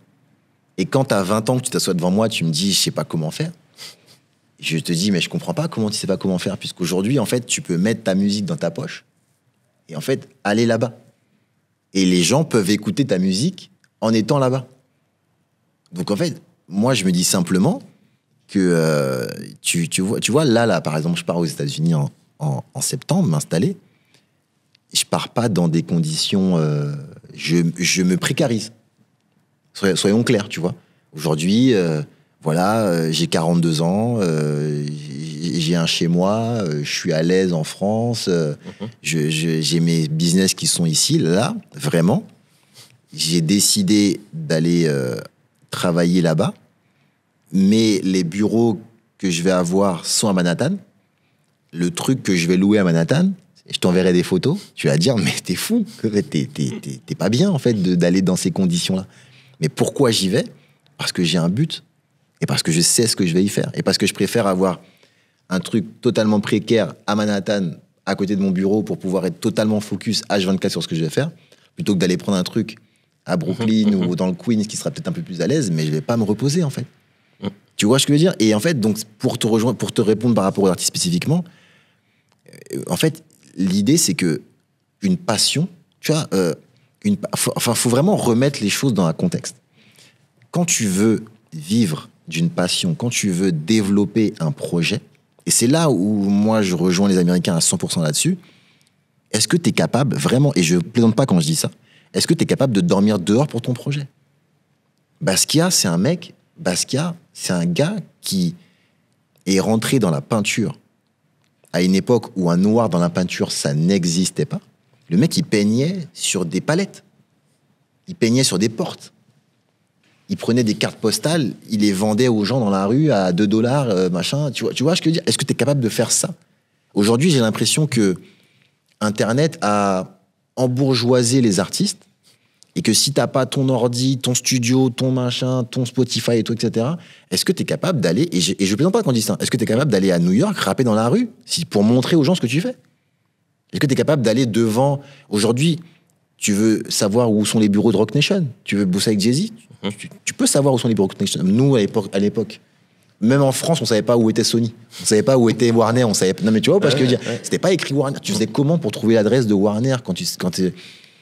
Et quand t'as 20 ans que tu t'assois devant moi, tu me dis, je sais pas comment faire. Je te dis, mais je comprends pas comment tu sais pas comment faire, puisqu'aujourd'hui, en fait, tu peux mettre ta musique dans ta poche et en fait, aller là-bas. Et les gens peuvent écouter ta musique en étant là-bas. Donc, en fait, moi, je me dis simplement que, tu vois, là, par exemple, je pars aux États-Unis en septembre, m'installer. Je pars pas dans des conditions... je me précarise. Soyons clairs, tu vois. Aujourd'hui, j'ai 42 ans, j'ai un chez moi, je suis à l'aise en France, j'ai mes business qui sont ici. Là, vraiment, j'ai décidé d'aller travailler là-bas, mais les bureaux que je vais avoir sont à Manhattan. Le truc que je vais louer à Manhattan, je t'enverrai des photos, tu vas dire, mais t'es fou, t'es pas bien, en fait, d'aller dans ces conditions-là. Mais pourquoi j'y vais? Parce que j'ai un but, et parce que je sais ce que je vais y faire, et parce que je préfère avoir un truc totalement précaire à Manhattan, à côté de mon bureau, pour pouvoir être totalement focus H24 sur ce que je vais faire, plutôt que d'aller prendre un truc à Brooklyn ou dans le Queens qui sera peut-être un peu plus à l'aise, mais je vais pas me reposer, en fait. Tu vois ce que je veux dire? Et en fait, donc, pour te répondre par rapport aux artistes spécifiquement, en fait, l'idée, c'est que une passion, tu vois, faut vraiment remettre les choses dans un contexte. Quand tu veux vivre d'une passion, quand tu veux développer un projet, et c'est là où moi je rejoins les Américains à 100% là-dessus, est-ce que tu es capable, vraiment, et je plaisante pas quand je dis ça, est-ce que tu es capable de dormir dehors pour ton projet? Basquiat, c'est un gars qui est rentré dans la peinture à une époque où un noir dans la peinture, ça n'existait pas. Le mec, il peignait sur des palettes. Il peignait sur des portes. Il prenait des cartes postales, il les vendait aux gens dans la rue à $2, machin. Tu vois ce que je veux dire? Est-ce que tu es capable de faire ça? Aujourd'hui, j'ai l'impression que Internet a embourgeoisé les artistes et que si t'as pas ton ordi, ton studio, ton machin, ton Spotify et tout, etc., est-ce que tu es capable d'aller, et je plaisante pas quand je dis ça, est-ce que tu es capable d'aller à New York, rapper dans la rue, pour montrer aux gens ce que tu fais? Est-ce que tu es capable d'aller devant... Aujourd'hui, tu veux savoir où sont les bureaux de Roc Nation? Tu veux bosser avec Jay-Z? Tu peux savoir où sont les bureaux de Roc Nation. Nous, à l'époque, même en France, on savait pas où était Sony. On savait pas où était Warner. Non, mais tu vois, parce que je veux dire, c'était pas écrit Warner. Tu faisais comment pour trouver l'adresse de Warner quand tu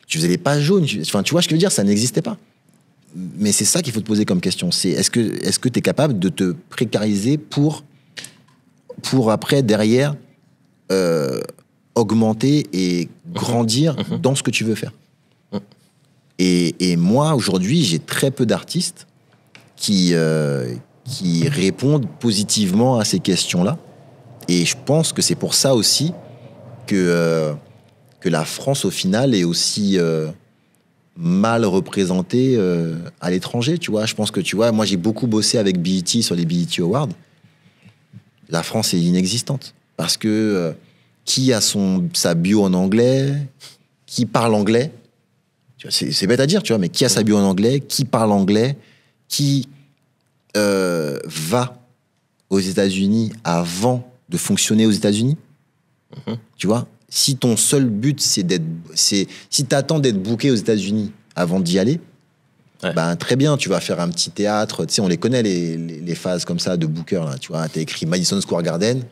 faisais les pages jaunes? Enfin, tu vois ce que je veux dire? Ça n'existait pas. Mais c'est ça qu'il faut te poser comme question. C'est est-ce que tu es capable de te précariser pour après, derrière, augmenter et grandir dans ce que tu veux faire. Et moi, aujourd'hui, j'ai très peu d'artistes qui répondent positivement à ces questions-là. Et je pense que c'est pour ça aussi que la France, au final, est aussi mal représentée à l'étranger, tu vois. Je pense que, tu vois, moi, j'ai beaucoup bossé avec BET sur les BET Awards. La France est inexistante. Parce que qui a sa bio en anglais, qui parle anglais, c'est bête à dire, tu vois, mais qui a sa bio en anglais, qui parle anglais, qui va aux États-Unis avant de fonctionner aux États-Unis, tu vois. Si ton seul but, si t'attends d'être booké aux États-Unis avant d'y aller, ben très bien, tu vas faire un petit théâtre. Tu sais, on les connaît les phases comme ça de booker là. Tu vois, t'as écrit Madison Square Garden.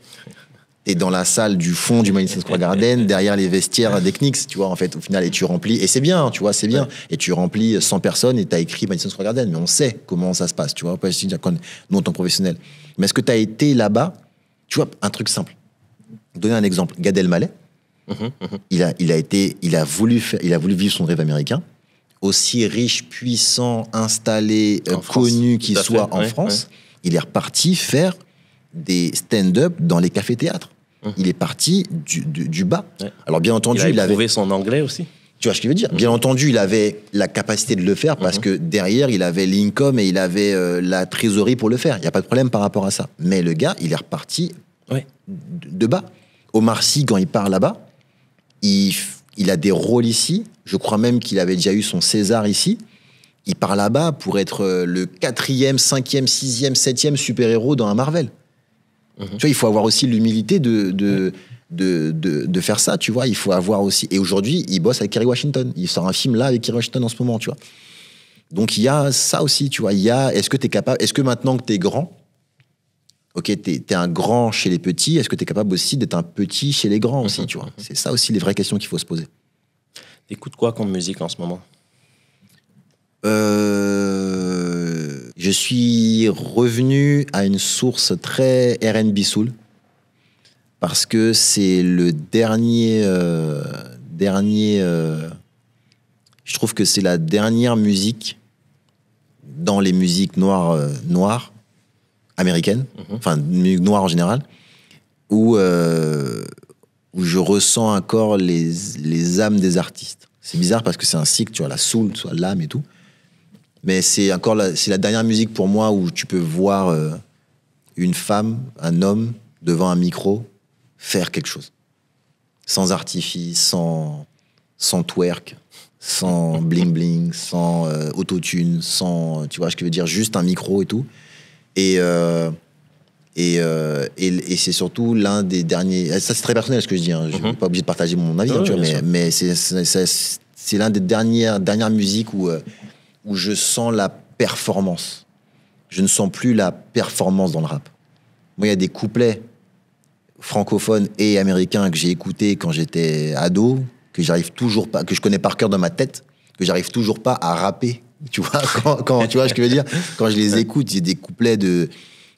T'es dans la salle du fond du Madison Square Garden, derrière les vestiaires des Knicks, tu vois, en fait, au final, et tu remplis, et c'est bien, tu vois, c'est bien, et tu remplis 100 personnes et t'as écrit Madison Square Garden, mais on sait comment ça se passe, tu vois, pas si nous, en tant que professionnels. Mais est-ce que t'as été là-bas, tu vois, un truc simple. Donner un exemple, Gad Elmaleh, il a voulu vivre son rêve américain, aussi riche, puissant, installé, connu qu'il soit en France, il est reparti faire des stand-up dans les cafés-théâtres. Il est parti du bas. Alors, bien entendu, il avait prouvé son anglais aussi. Tu vois ce que je veux dire? Bien entendu, il avait la capacité de le faire parce que derrière, il avait l'income et il avait la trésorerie pour le faire. Il n'y a pas de problème par rapport à ça. Mais le gars, il est reparti de bas. Omar Sy, quand il part là-bas, il a des rôles ici. Je crois même qu'il avait déjà eu son César ici. Il part là-bas pour être le 4e, 5e, 6e, 7e super-héros dans un Marvel. Tu vois, il faut avoir aussi l'humilité de faire ça, tu vois. Il faut avoir aussi... Et aujourd'hui, il bosse avec Kerry Washington. Il sort un film là avec Kerry Washington en ce moment, tu vois. Donc, il y a ça aussi, tu vois. Est-ce que t'es capable... Est-ce que maintenant que t'es grand, ok, t'es un grand chez les petits, est-ce que t'es capable aussi d'être un petit chez les grands aussi, tu vois. C'est ça aussi les vraies questions qu'il faut se poser. T'écoutes quoi comme musique en ce moment? Je suis revenu à une source très R&B soul parce que c'est le dernier je trouve que c'est la dernière musique dans les musiques noires américaines, enfin musique noire en général, où je ressens encore les âmes des artistes. C'est bizarre parce que c'est un cycle, tu vois, la soul, soit l'âme et tout. Mais c'est la dernière musique pour moi où tu peux voir une femme, un homme, devant un micro, faire quelque chose. Sans artifice, sans twerk, sans bling-bling, sans autotune, sans... Tu vois ce que je veux dire? Juste un micro et tout. Et c'est surtout l'un des derniers... Ça, c'est très personnel ce que je dis. Hein. Je suis pas obligé de partager mon avis, hein, tu vois, mais c'est l'un des dernières musiques où je sens la performance. Je ne sens plus la performance dans le rap. Moi, il y a des couplets francophones et américains que j'ai écoutés quand j'étais ado, que j'arrive toujours pas, que je connais par cœur dans ma tête, que j'arrive toujours pas à rapper. Tu vois, quand tu vois ce que je veux dire? Quand je les écoute, il y a des couplets de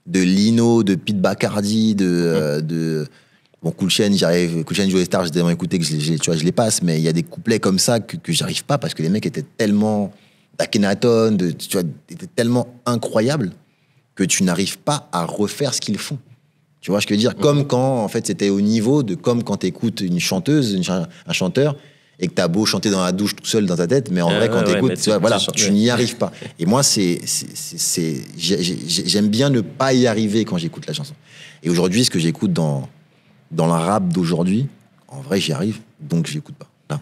Lino, de Pete Bacardi, bon, Cool Chain, Joe Star, j'ai tellement écouté que je les passe, mais il y a des couplets comme ça que j'arrive pas parce que les mecs étaient tellement... d'Akhenaton, tu vois, étaient tellement incroyables que tu n'arrives pas à refaire ce qu'ils font. Tu vois ce que je veux dire? Comme quand, en fait, c'était au niveau de comme quand t'écoutes une chanteuse, un chanteur, et que t'as beau chanter dans la douche tout seul dans ta tête, mais en vrai, quand t'écoutes, tu n'y arrives pas. Et moi, j'aime bien ne pas y arriver quand j'écoute la chanson. Et aujourd'hui, ce que j'écoute dans le rap d'aujourd'hui, en vrai, j'y arrive, donc je l'écoute pas. Là.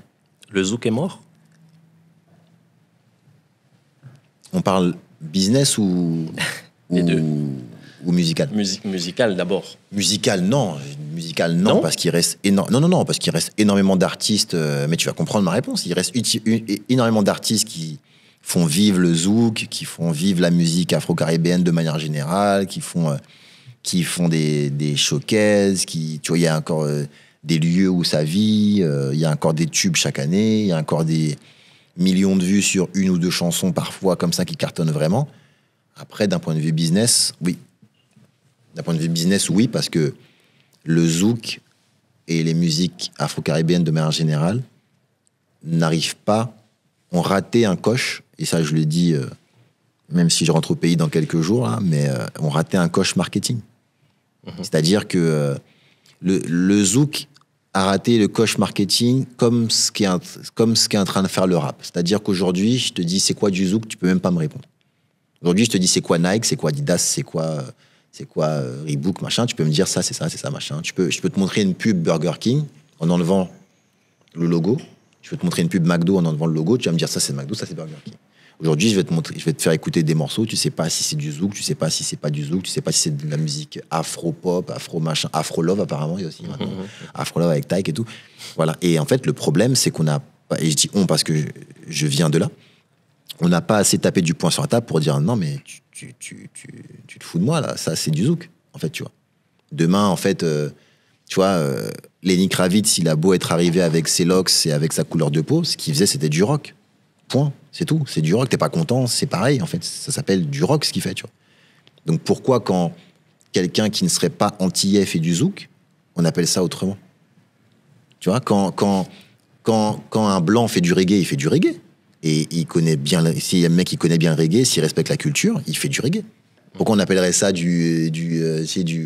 Le zouk est mort? On parle business ou musical? Musical d'abord. Musical, non. Musical, non, parce qu'il reste parce qu'il reste énormément d'artistes. Mais tu vas comprendre ma réponse. Il reste énormément d'artistes qui font vivre le zouk, qui font vivre la musique afro-caribéenne de manière générale, qui font des showcases, tu vois, il y a encore des lieux où ça vit, il y a encore des tubes chaque année, il y a encore des millions de vues sur une ou deux chansons parfois comme ça qui cartonnent vraiment. Après, d'un point de vue business, oui. D'un point de vue business, oui, parce que le zouk et les musiques afro-caribéennes de manière générale n'arrivent pas, ont raté un coche, et ça je le dis, même si je rentre au pays dans quelques jours, là, mais ont raté un coche marketing. C'est-à-dire que le zouk a raté le coche marketing comme ce qui est en train de faire le rap. C'est-à-dire qu'aujourd'hui, je te dis c'est quoi du zouk, tu peux même pas me répondre. Aujourd'hui, je te dis c'est quoi Nike, c'est quoi Adidas, c'est quoi Reebok, machin, tu peux me dire ça, machin. Je peux te montrer une pub Burger King en enlevant le logo. Je peux te montrer une pub McDo en enlevant le logo. Tu vas me dire ça c'est McDo, ça c'est Burger King. Aujourd'hui, je vais te faire écouter des morceaux. Tu sais pas si c'est du zouk, tu sais pas si c'est pas du zouk, tu sais pas si c'est de la musique afro-pop, afro-machin, afro-love apparemment, il y a aussi maintenant. Afro-love avec Tyke et tout. Voilà. Et en fait, le problème, c'est qu'on a pas, et je dis on parce que je viens de là, on n'a pas assez tapé du poing sur la table pour dire non, mais tu te fous de moi, là, ça c'est du zouk, en fait, tu vois. Demain, en fait, tu vois, Lenny Kravitz, il a beau être arrivé avec ses locks et avec sa couleur de peau, ce qu'il faisait, c'était du rock. Point, c'est tout. C'est du rock, t'es pas content, c'est pareil, en fait. Ça s'appelle du rock, ce qu'il fait, tu vois. Donc pourquoi, quand quelqu'un qui ne serait pas antillais fait du zouk, on appelle ça autrement? Tu vois, quand un blanc fait du reggae, il fait du reggae. Et il connaît bien, si un mec qui connaît bien le reggae, s'il respecte la culture, il fait du reggae. Pourquoi on appellerait ça du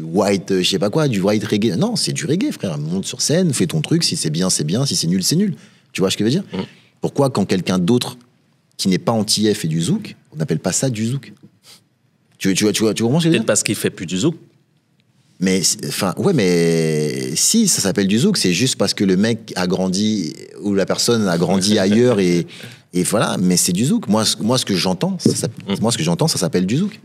white, je sais pas quoi, du white reggae? Non, c'est du reggae, frère. Monte sur scène, fais ton truc. Si c'est bien, c'est bien. Si c'est nul, c'est nul. Tu vois ce que je veux dire? Pourquoi, quand quelqu'un d'autre qui n'est pas antillais fait du zouk, on n'appelle pas ça du zouk? Tu comprends ce que je veux dire? Peut-être parce qu'il fait plus du zouk. Mais, enfin, ouais, mais si, ça s'appelle du zouk, c'est juste parce que le mec a grandi, ou la personne a grandi ailleurs et voilà, mais c'est du zouk. Moi, ce que j'entends, ça s'appelle du zouk.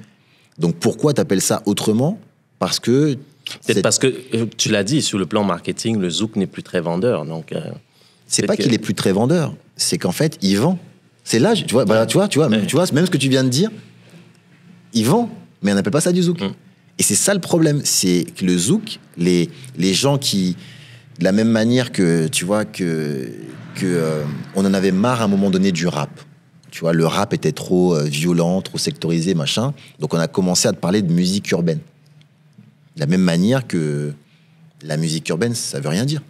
Donc, pourquoi t'appelles ça autrement? Parce que... Peut-être parce que, tu l'as dit, sur le plan marketing, le zouk n'est plus très vendeur, donc... c'est pas qu'il est plus très vendeur, c'est qu'en fait, il vend. C'est là, tu vois, bah, tu vois, même ce que tu viens de dire, il vend, mais on n'appelle pas ça du zouk. Et c'est ça le problème, c'est que le zouk, les gens qui, de la même manière que, tu vois, on en avait marre à un moment donné du rap. Tu vois, le rap était trop violent, trop sectorisé, machin. Donc on a commencé à te parler de musique urbaine. De la même manière que la musique urbaine, ça veut rien dire.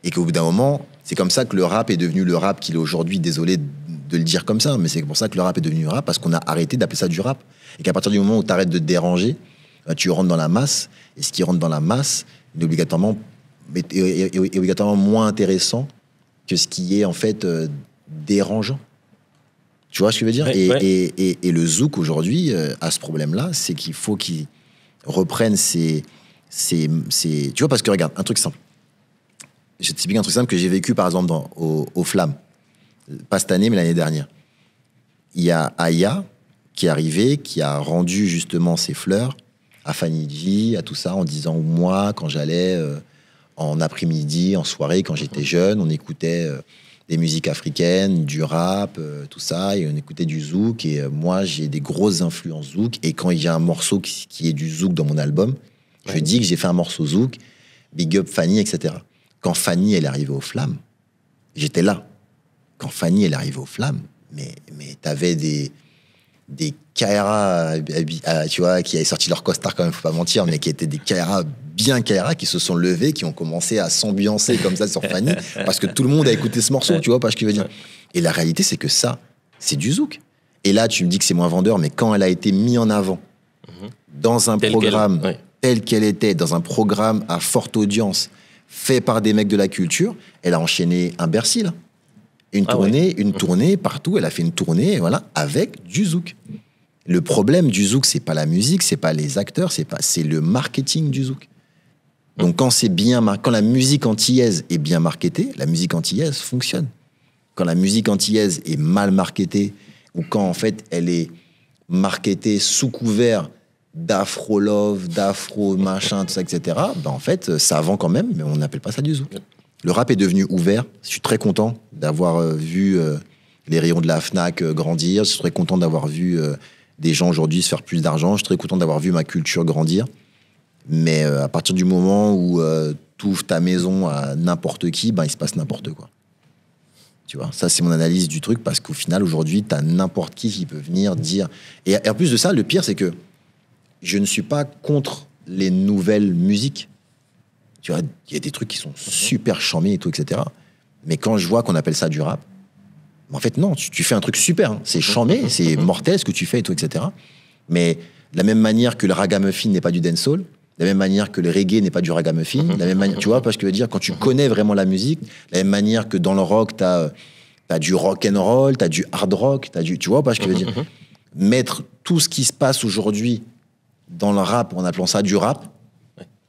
Et qu'au bout d'un moment, c'est comme ça que le rap est devenu le rap qu'il est aujourd'hui, désolé de le dire comme ça, mais c'est pour ça que le rap est devenu rap, parce qu'on a arrêté d'appeler ça du rap. Et qu'à partir du moment où tu arrêtes de te déranger, tu rentres dans la masse, et ce qui rentre dans la masse est obligatoirement moins intéressant que ce qui est en fait dérangeant. Tu vois ce que je veux dire? Et le zouk aujourd'hui a ce problème-là, c'est qu'il faut qu'il reprenne ses... Tu vois, parce que regarde, un truc simple. Je vais t'expliquer un truc simple que j'ai vécu par exemple au Flammes. Pas cette année, mais l'année dernière. Il y a Aya qui est arrivé, qui a rendu justement ses fleurs à Fanny G, à tout ça, en disant moi, quand j'allais en après-midi, en soirée, quand j'étais jeune, on écoutait des musiques africaines, du rap, tout ça, et on écoutait du zouk, et moi, j'ai des grosses influences zouk, et quand il y a un morceau qui est du zouk dans mon album, je dis que j'ai fait un morceau zouk, big up Fanny, etc. Quand Fanny, elle est arrivée aux Flammes, j'étais là. Quand Fanny, elle est arrivée aux Flammes, mais t'avais des Kaira, tu vois, qui avaient sorti leur costard quand même, faut pas mentir, mais qui étaient des Kaira, bien Kaira, qui se sont levés, qui ont commencé à s'ambiancer comme ça sur Fanny, parce que tout le monde a écouté ce morceau, tu vois, pas ce que je veux dire. Et la réalité, c'est que ça, c'est du zouk. Et là, tu me dis que c'est moins vendeur, mais quand elle a été mise en avant, dans un programme tel qu'elle était, dans un programme à forte audience, fait par des mecs de la culture, elle a enchaîné un Bercy, là. Une tournée partout. Elle a fait une tournée, voilà, avec du zouk. Le problème du zouk, c'est pas la musique, c'est pas les acteurs, c'est le marketing du zouk. Donc quand la musique antillaise est bien marketée, la musique antillaise fonctionne. Quand la musique antillaise est mal marketée, ou quand en fait elle est marketée sous couvert d'afro love, d'afro machin, tout ça, etc. Ben en fait, ça vend quand même, mais on n'appelle pas ça du zouk. Le rap est devenu ouvert. Je suis très content d'avoir vu les rayons de la Fnac grandir. Je suis très content d'avoir vu des gens aujourd'hui se faire plus d'argent. Je suis très content d'avoir vu ma culture grandir. Mais à partir du moment où tu ouvres ta maison à n'importe qui, ben, il se passe n'importe quoi. Tu vois, ça, c'est mon analyse du truc, parce qu'au final, aujourd'hui, tu as n'importe qui peut venir dire... Et en plus de ça, le pire, c'est que je ne suis pas contre les nouvelles musiques. Tu vois, il y a des trucs qui sont super charmés et tout, etc. Mais quand je vois qu'on appelle ça du rap, en fait, non, tu fais un truc super. Hein. C'est charmé, c'est mortel ce que tu fais et tout, etc. Mais de la même manière que le ragamuffin n'est pas du dancehall, de la même manière que le reggae n'est pas du ragamuffin, de la même manière, tu vois, parce que je veux dire, quand tu connais vraiment la musique, de la même manière que dans le rock, t'as du rock and roll, t'as du hard rock, tu vois, parce que je veux dire, mettre tout ce qui se passe aujourd'hui dans le rap en appelant ça du rap,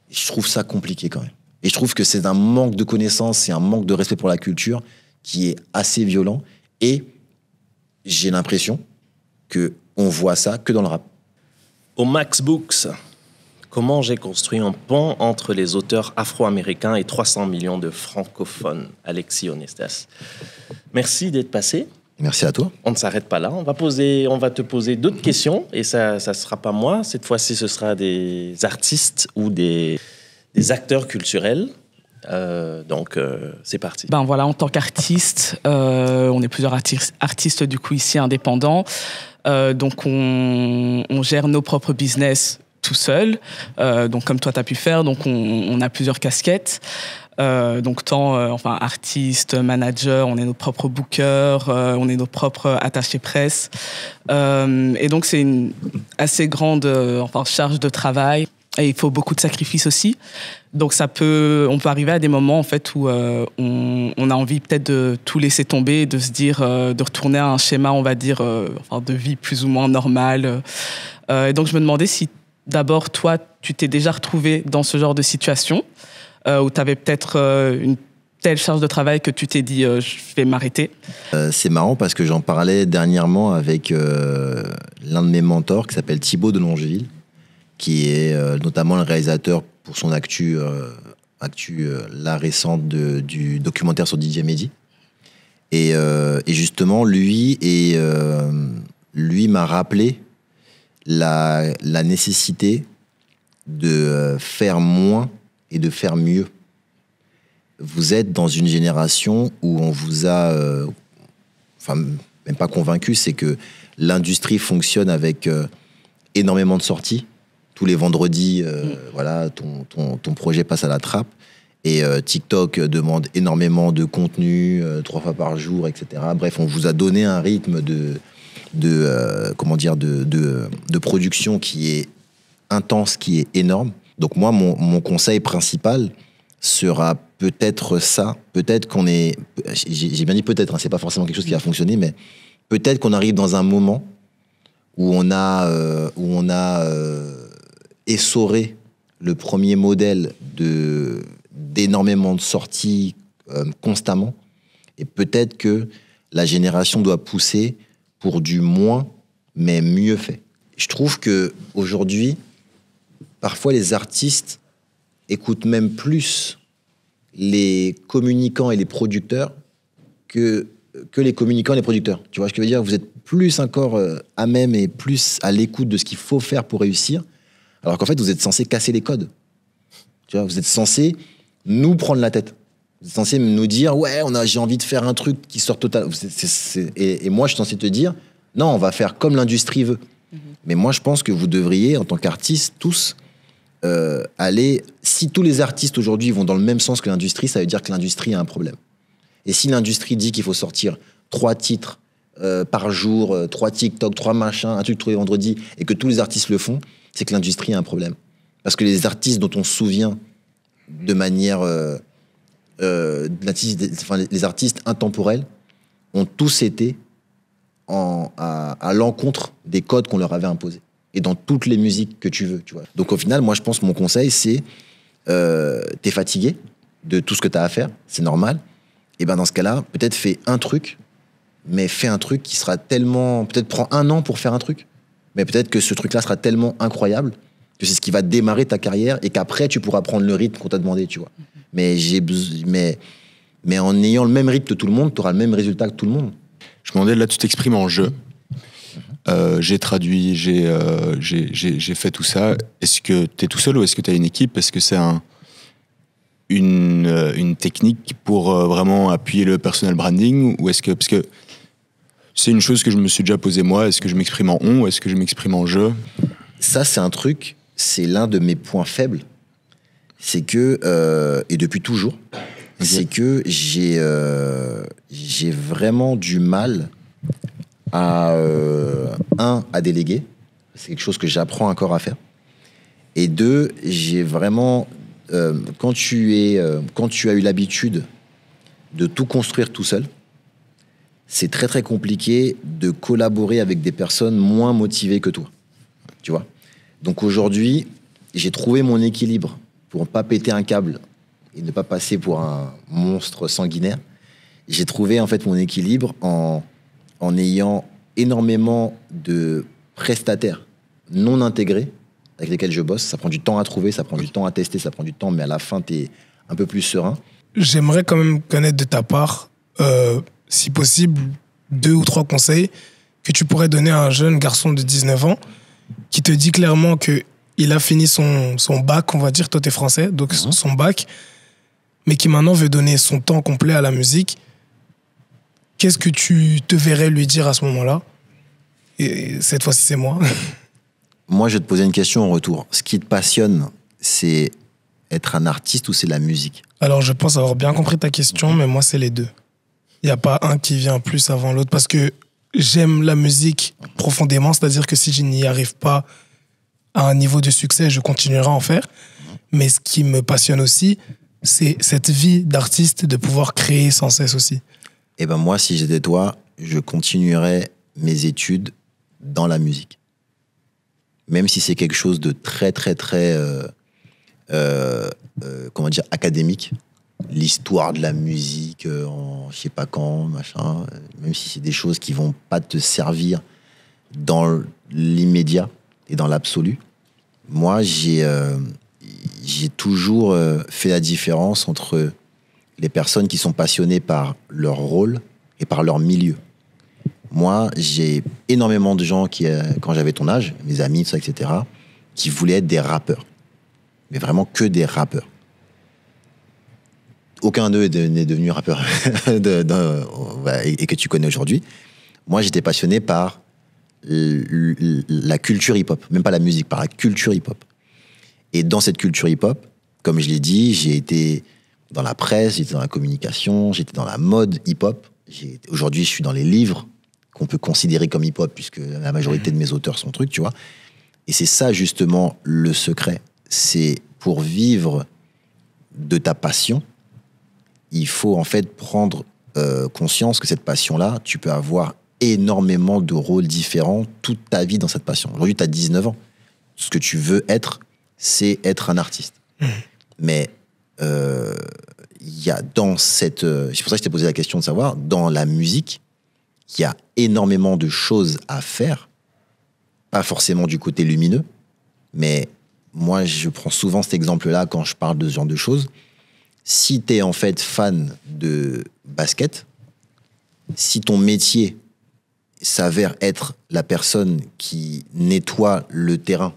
je trouve ça compliqué quand même. Et je trouve que c'est un manque de connaissances, c'est un manque de respect pour la culture qui est assez violent. Et j'ai l'impression qu'on voit ça que dans le rap. Au Max Books, comment j'ai construit un pont entre les auteurs afro-américains et 300 millions de francophones, Alexis Honestas. Merci d'être passé. Merci à toi. On ne s'arrête pas là. On va te poser d'autres questions. Et ça ne sera pas moi. Cette fois-ci, ce sera des artistes ou des acteurs culturels. Donc, c'est parti. Ben voilà, en tant qu'artiste, on est plusieurs artistes du coup ici indépendants. Donc, on gère nos propres business tout seul. Donc, comme toi, tu as pu faire. Donc, on a plusieurs casquettes. Donc enfin artiste, manager, on est nos propres bookers, on est nos propres attachés presse, et donc c'est une assez grande charge de travail et il faut beaucoup de sacrifices aussi. Donc on peut arriver à des moments en fait où on a envie peut-être de tout laisser tomber, de se dire de retourner à un schéma on va dire de vie plus ou moins normal. Et donc je me demandais si d'abord toi tu t'es déjà retrouvé dans ce genre de situation. Où tu avais peut-être une telle charge de travail que tu t'es dit je vais m'arrêter. C'est marrant parce que j'en parlais dernièrement avec l'un de mes mentors qui s'appelle Thibaut de Longeville, qui est notamment le réalisateur pour son actu la récente du documentaire sur DJ Mehdi. Et justement, lui m'a rappelé la nécessité de faire moins et de faire mieux. Vous êtes dans une génération où on vous a, même pas convaincu, c'est que l'industrie fonctionne avec énormément de sorties. Tous les vendredis, voilà, ton projet passe à la trappe. Et TikTok demande énormément de contenu, 3 fois par jour, etc. Bref, on vous a donné un rythme de production qui est intense, qui est énorme. Donc moi, mon conseil principal sera peut-être ça. Peut-être qu'on est... J'ai bien dit peut-être, hein, c'est pas forcément quelque chose qui va fonctionner, mais peut-être qu'on arrive dans un moment où on a essoré le premier modèle d'énormément de sorties constamment. Et peut-être que la génération doit pousser pour du moins, mais mieux fait. Je trouve qu'aujourd'hui, parfois, les artistes écoutent même plus les communicants et les producteurs que les communicants et les producteurs. Tu vois ce que je veux dire? Vous êtes plus encore à même et plus à l'écoute de ce qu'il faut faire pour réussir, alors qu'en fait, vous êtes censé casser les codes. Tu vois, vous êtes censé nous prendre la tête. Vous êtes censé nous dire, ouais, j'ai envie de faire un truc qui sort total. Et moi, je suis censé te dire, non, on va faire comme l'industrie veut. Mais moi, je pense que vous devriez, en tant qu'artistes, tous, aller... Si tous les artistes aujourd'hui vont dans le même sens que l'industrie, ça veut dire que l'industrie a un problème. Et si l'industrie dit qu'il faut sortir 3 titres par jour, 3 TikTok, 3 machins, un truc tous les vendredis, et que tous les artistes le font, c'est que l'industrie a un problème. Parce que les artistes dont on se souvient de manière... les artistes intemporels ont tous été à l'encontre des codes qu'on leur avait imposés. Et dans toutes les musiques que tu veux, tu vois. Donc au final, moi je pense que mon conseil, c'est t'es fatigué de tout ce que t'as à faire, c'est normal. Et ben dans ce cas-là, peut-être fais un truc, mais fais un truc qui sera tellement... Peut-être prends 1 an pour faire un truc, mais peut-être que ce truc-là sera tellement incroyable que c'est ce qui va démarrer ta carrière et qu'après tu pourras prendre le rythme qu'on t'a demandé, tu vois. Mais en ayant le même rythme que tout le monde, tu auras le même résultat que tout le monde. Je me demandais, là, tu t'exprimes en jeu. J'ai traduit, j'ai fait tout ça. Est-ce que tu es tout seul ou est-ce que tu as une équipe? Est-ce que c'est une technique pour vraiment appuyer le personal branding? Ou est-ce que... Parce que c'est une chose que je me suis déjà posée moi. Est-ce que je m'exprime en on ou est-ce que je m'exprime en je? Ça, c'est un truc, c'est l'un de mes points faibles. c'est que, et depuis toujours, c'est que j'ai vraiment du mal à, à déléguer. C'est quelque chose que j'apprends encore à faire. Et deux, j'ai vraiment, quand tu as eu l'habitude de tout construire tout seul, c'est très très compliqué de collaborer avec des personnes moins motivées que toi. Tu vois? Donc aujourd'hui, j'ai trouvé mon équilibre pour ne pas péter un câble et ne pas passer pour un monstre sanguinaire. J'ai trouvé en fait mon équilibre en ayant énormément de prestataires non intégrés avec lesquels je bosse. Ça prend du temps à trouver, ça prend du temps à tester, ça prend du temps, mais à la fin, tu es un peu plus serein. J'aimerais quand même connaître de ta part, si possible, 2 ou 3 conseils que tu pourrais donner à un jeune garçon de 19 ans qui te dit clairement qu'il a fini son bac, on va dire, toi t'es français, donc son bac, mais qui maintenant veut donner son temps complet à la musique. Qu'est-ce que tu te verrais lui dire à ce moment-là? Et cette fois-ci, c'est moi. Moi, je vais te poser une question en retour. Ce qui te passionne, c'est être un artiste ou c'est la musique? Alors, je pense avoir bien compris ta question, mais moi, c'est les deux. Il n'y a pas un qui vient plus avant l'autre parce que j'aime la musique profondément, c'est-à-dire que si je n'y arrive pas à un niveau de succès, je continuerai à en faire. Mais ce qui me passionne aussi, c'est cette vie d'artiste, de pouvoir créer sans cesse aussi. Eh ben moi, si j'étais toi, je continuerais mes études dans la musique. Même si c'est quelque chose de très, très, très, comment dire, académique. L'histoire de la musique en je sais pas quand, machin. Même si c'est des choses qui vont pas te servir dans l'immédiat et dans l'absolu. Moi, j'ai toujours fait la différence entre les personnes qui sont passionnées par leur rôle et par leur milieu. Moi, j'ai énormément de gens qui, quand j'avais ton âge, mes amis, tout ça, etc., qui voulaient être des rappeurs. Mais vraiment que des rappeurs. Aucun d'eux n'est devenu rappeur et que tu connais aujourd'hui. Moi, j'étais passionné par la culture hip-hop, même pas la musique, par la culture hip-hop. Et dans cette culture hip-hop, comme je l'ai dit, j'ai été dans la presse, j'étais dans la communication, j'étais dans la mode hip-hop. Aujourd'hui, je suis dans les livres qu'on peut considérer comme hip-hop, puisque la majorité de mes auteurs sont trucs, tu vois. Et c'est ça, justement, le secret. C'est pour vivre de ta passion, il faut en fait prendre conscience que cette passion-là, tu peux avoir énormément de rôles différents toute ta vie dans cette passion. Aujourd'hui, tu as 19 ans. Ce que tu veux être, c'est être un artiste. Mais il y a dans cette... c'est pour ça que je t'ai posé la question de savoir, dans la musique, il y a énormément de choses à faire, pas forcément du côté lumineux, mais moi, je prends souvent cet exemple-là quand je parle de ce genre de choses. Si tu es en fait fan de basket, si ton métier s'avère être la personne qui nettoie le terrain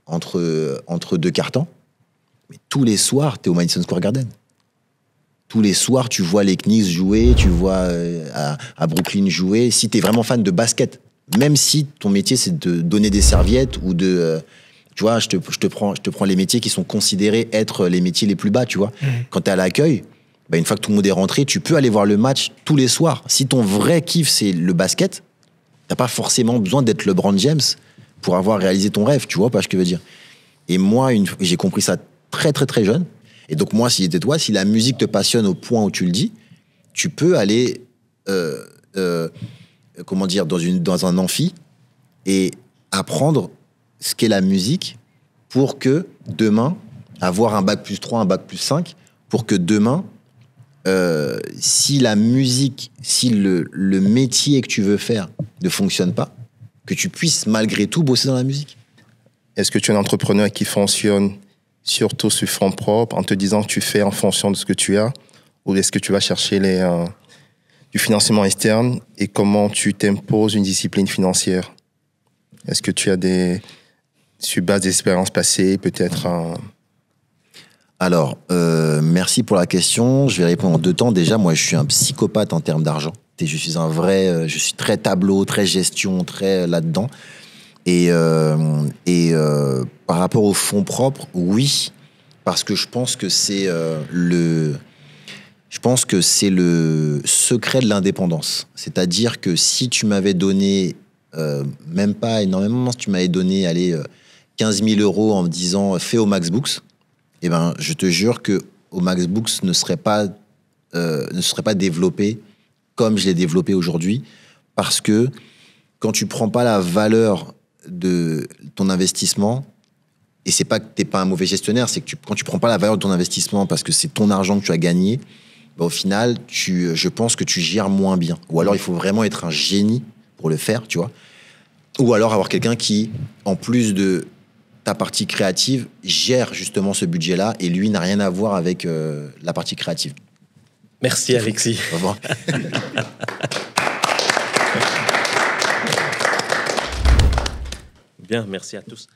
entre deux cartons, mais tous les soirs, tu es au Madison Square Garden. Tous les soirs, tu vois les Knicks jouer, tu vois à Brooklyn jouer. Si tu es vraiment fan de basket, même si ton métier, c'est de donner des serviettes ou de... tu vois, je te prends les métiers qui sont considérés être les métiers les plus bas, tu vois. Quand tu es à l'accueil, bah, une fois que tout le monde est rentré, tu peux aller voir le match tous les soirs. Si ton vrai kiff, c'est le basket, t'as pas forcément besoin d'être LeBron James pour avoir réalisé ton rêve, tu vois pas ce que je veux dire. Et moi, j'ai compris ça très, très, très jeune. Et donc, moi, si j'étais toi, si la musique te passionne au point où tu le dis, tu peux aller, comment dire, dans un amphi et apprendre ce qu'est la musique pour que demain, avoir un bac plus 3, un bac plus 5, pour que demain, si la musique, si le métier que tu veux faire ne fonctionne pas, que tu puisses malgré tout bosser dans la musique. Est-ce que tu es un entrepreneur qui fonctionne surtout sur fonds propres en te disant que tu fais en fonction de ce que tu as, ou est-ce que tu vas chercher du financement externe et comment tu t'imposes une discipline financière? Est-ce que tu as sur base d'expériences passées, peut-être Alors, merci pour la question. Je vais répondre en 2 temps. Déjà, moi, je suis un psychopathe en termes d'argent. Je suis un vrai... je suis très tableau, très gestion, très là-dedans. Et par rapport aux fonds propres, oui, parce que je pense que c'est le secret de l'indépendance. C'est-à-dire que si tu m'avais donné, même pas énormément, si tu m'avais donné, 15 000 € en me disant fais au Max Books, eh ben, je te jure que au Max Books ne serait pas développé comme je l'ai développé aujourd'hui, parce que quand tu prends pas la valeur de ton investissement, et c'est pas que t'es pas un mauvais gestionnaire, c'est que quand tu prends pas la valeur de ton investissement parce que c'est ton argent que tu as gagné, bah, au final, je pense que tu gères moins bien. Ou alors il faut vraiment être un génie pour le faire, tu vois. Ou alors avoir quelqu'un qui, en plus de ta partie créative, gère justement ce budget-là, et lui n'a rien à voir avec la partie créative. Merci Alexis. Au revoir. Bien, merci à tous.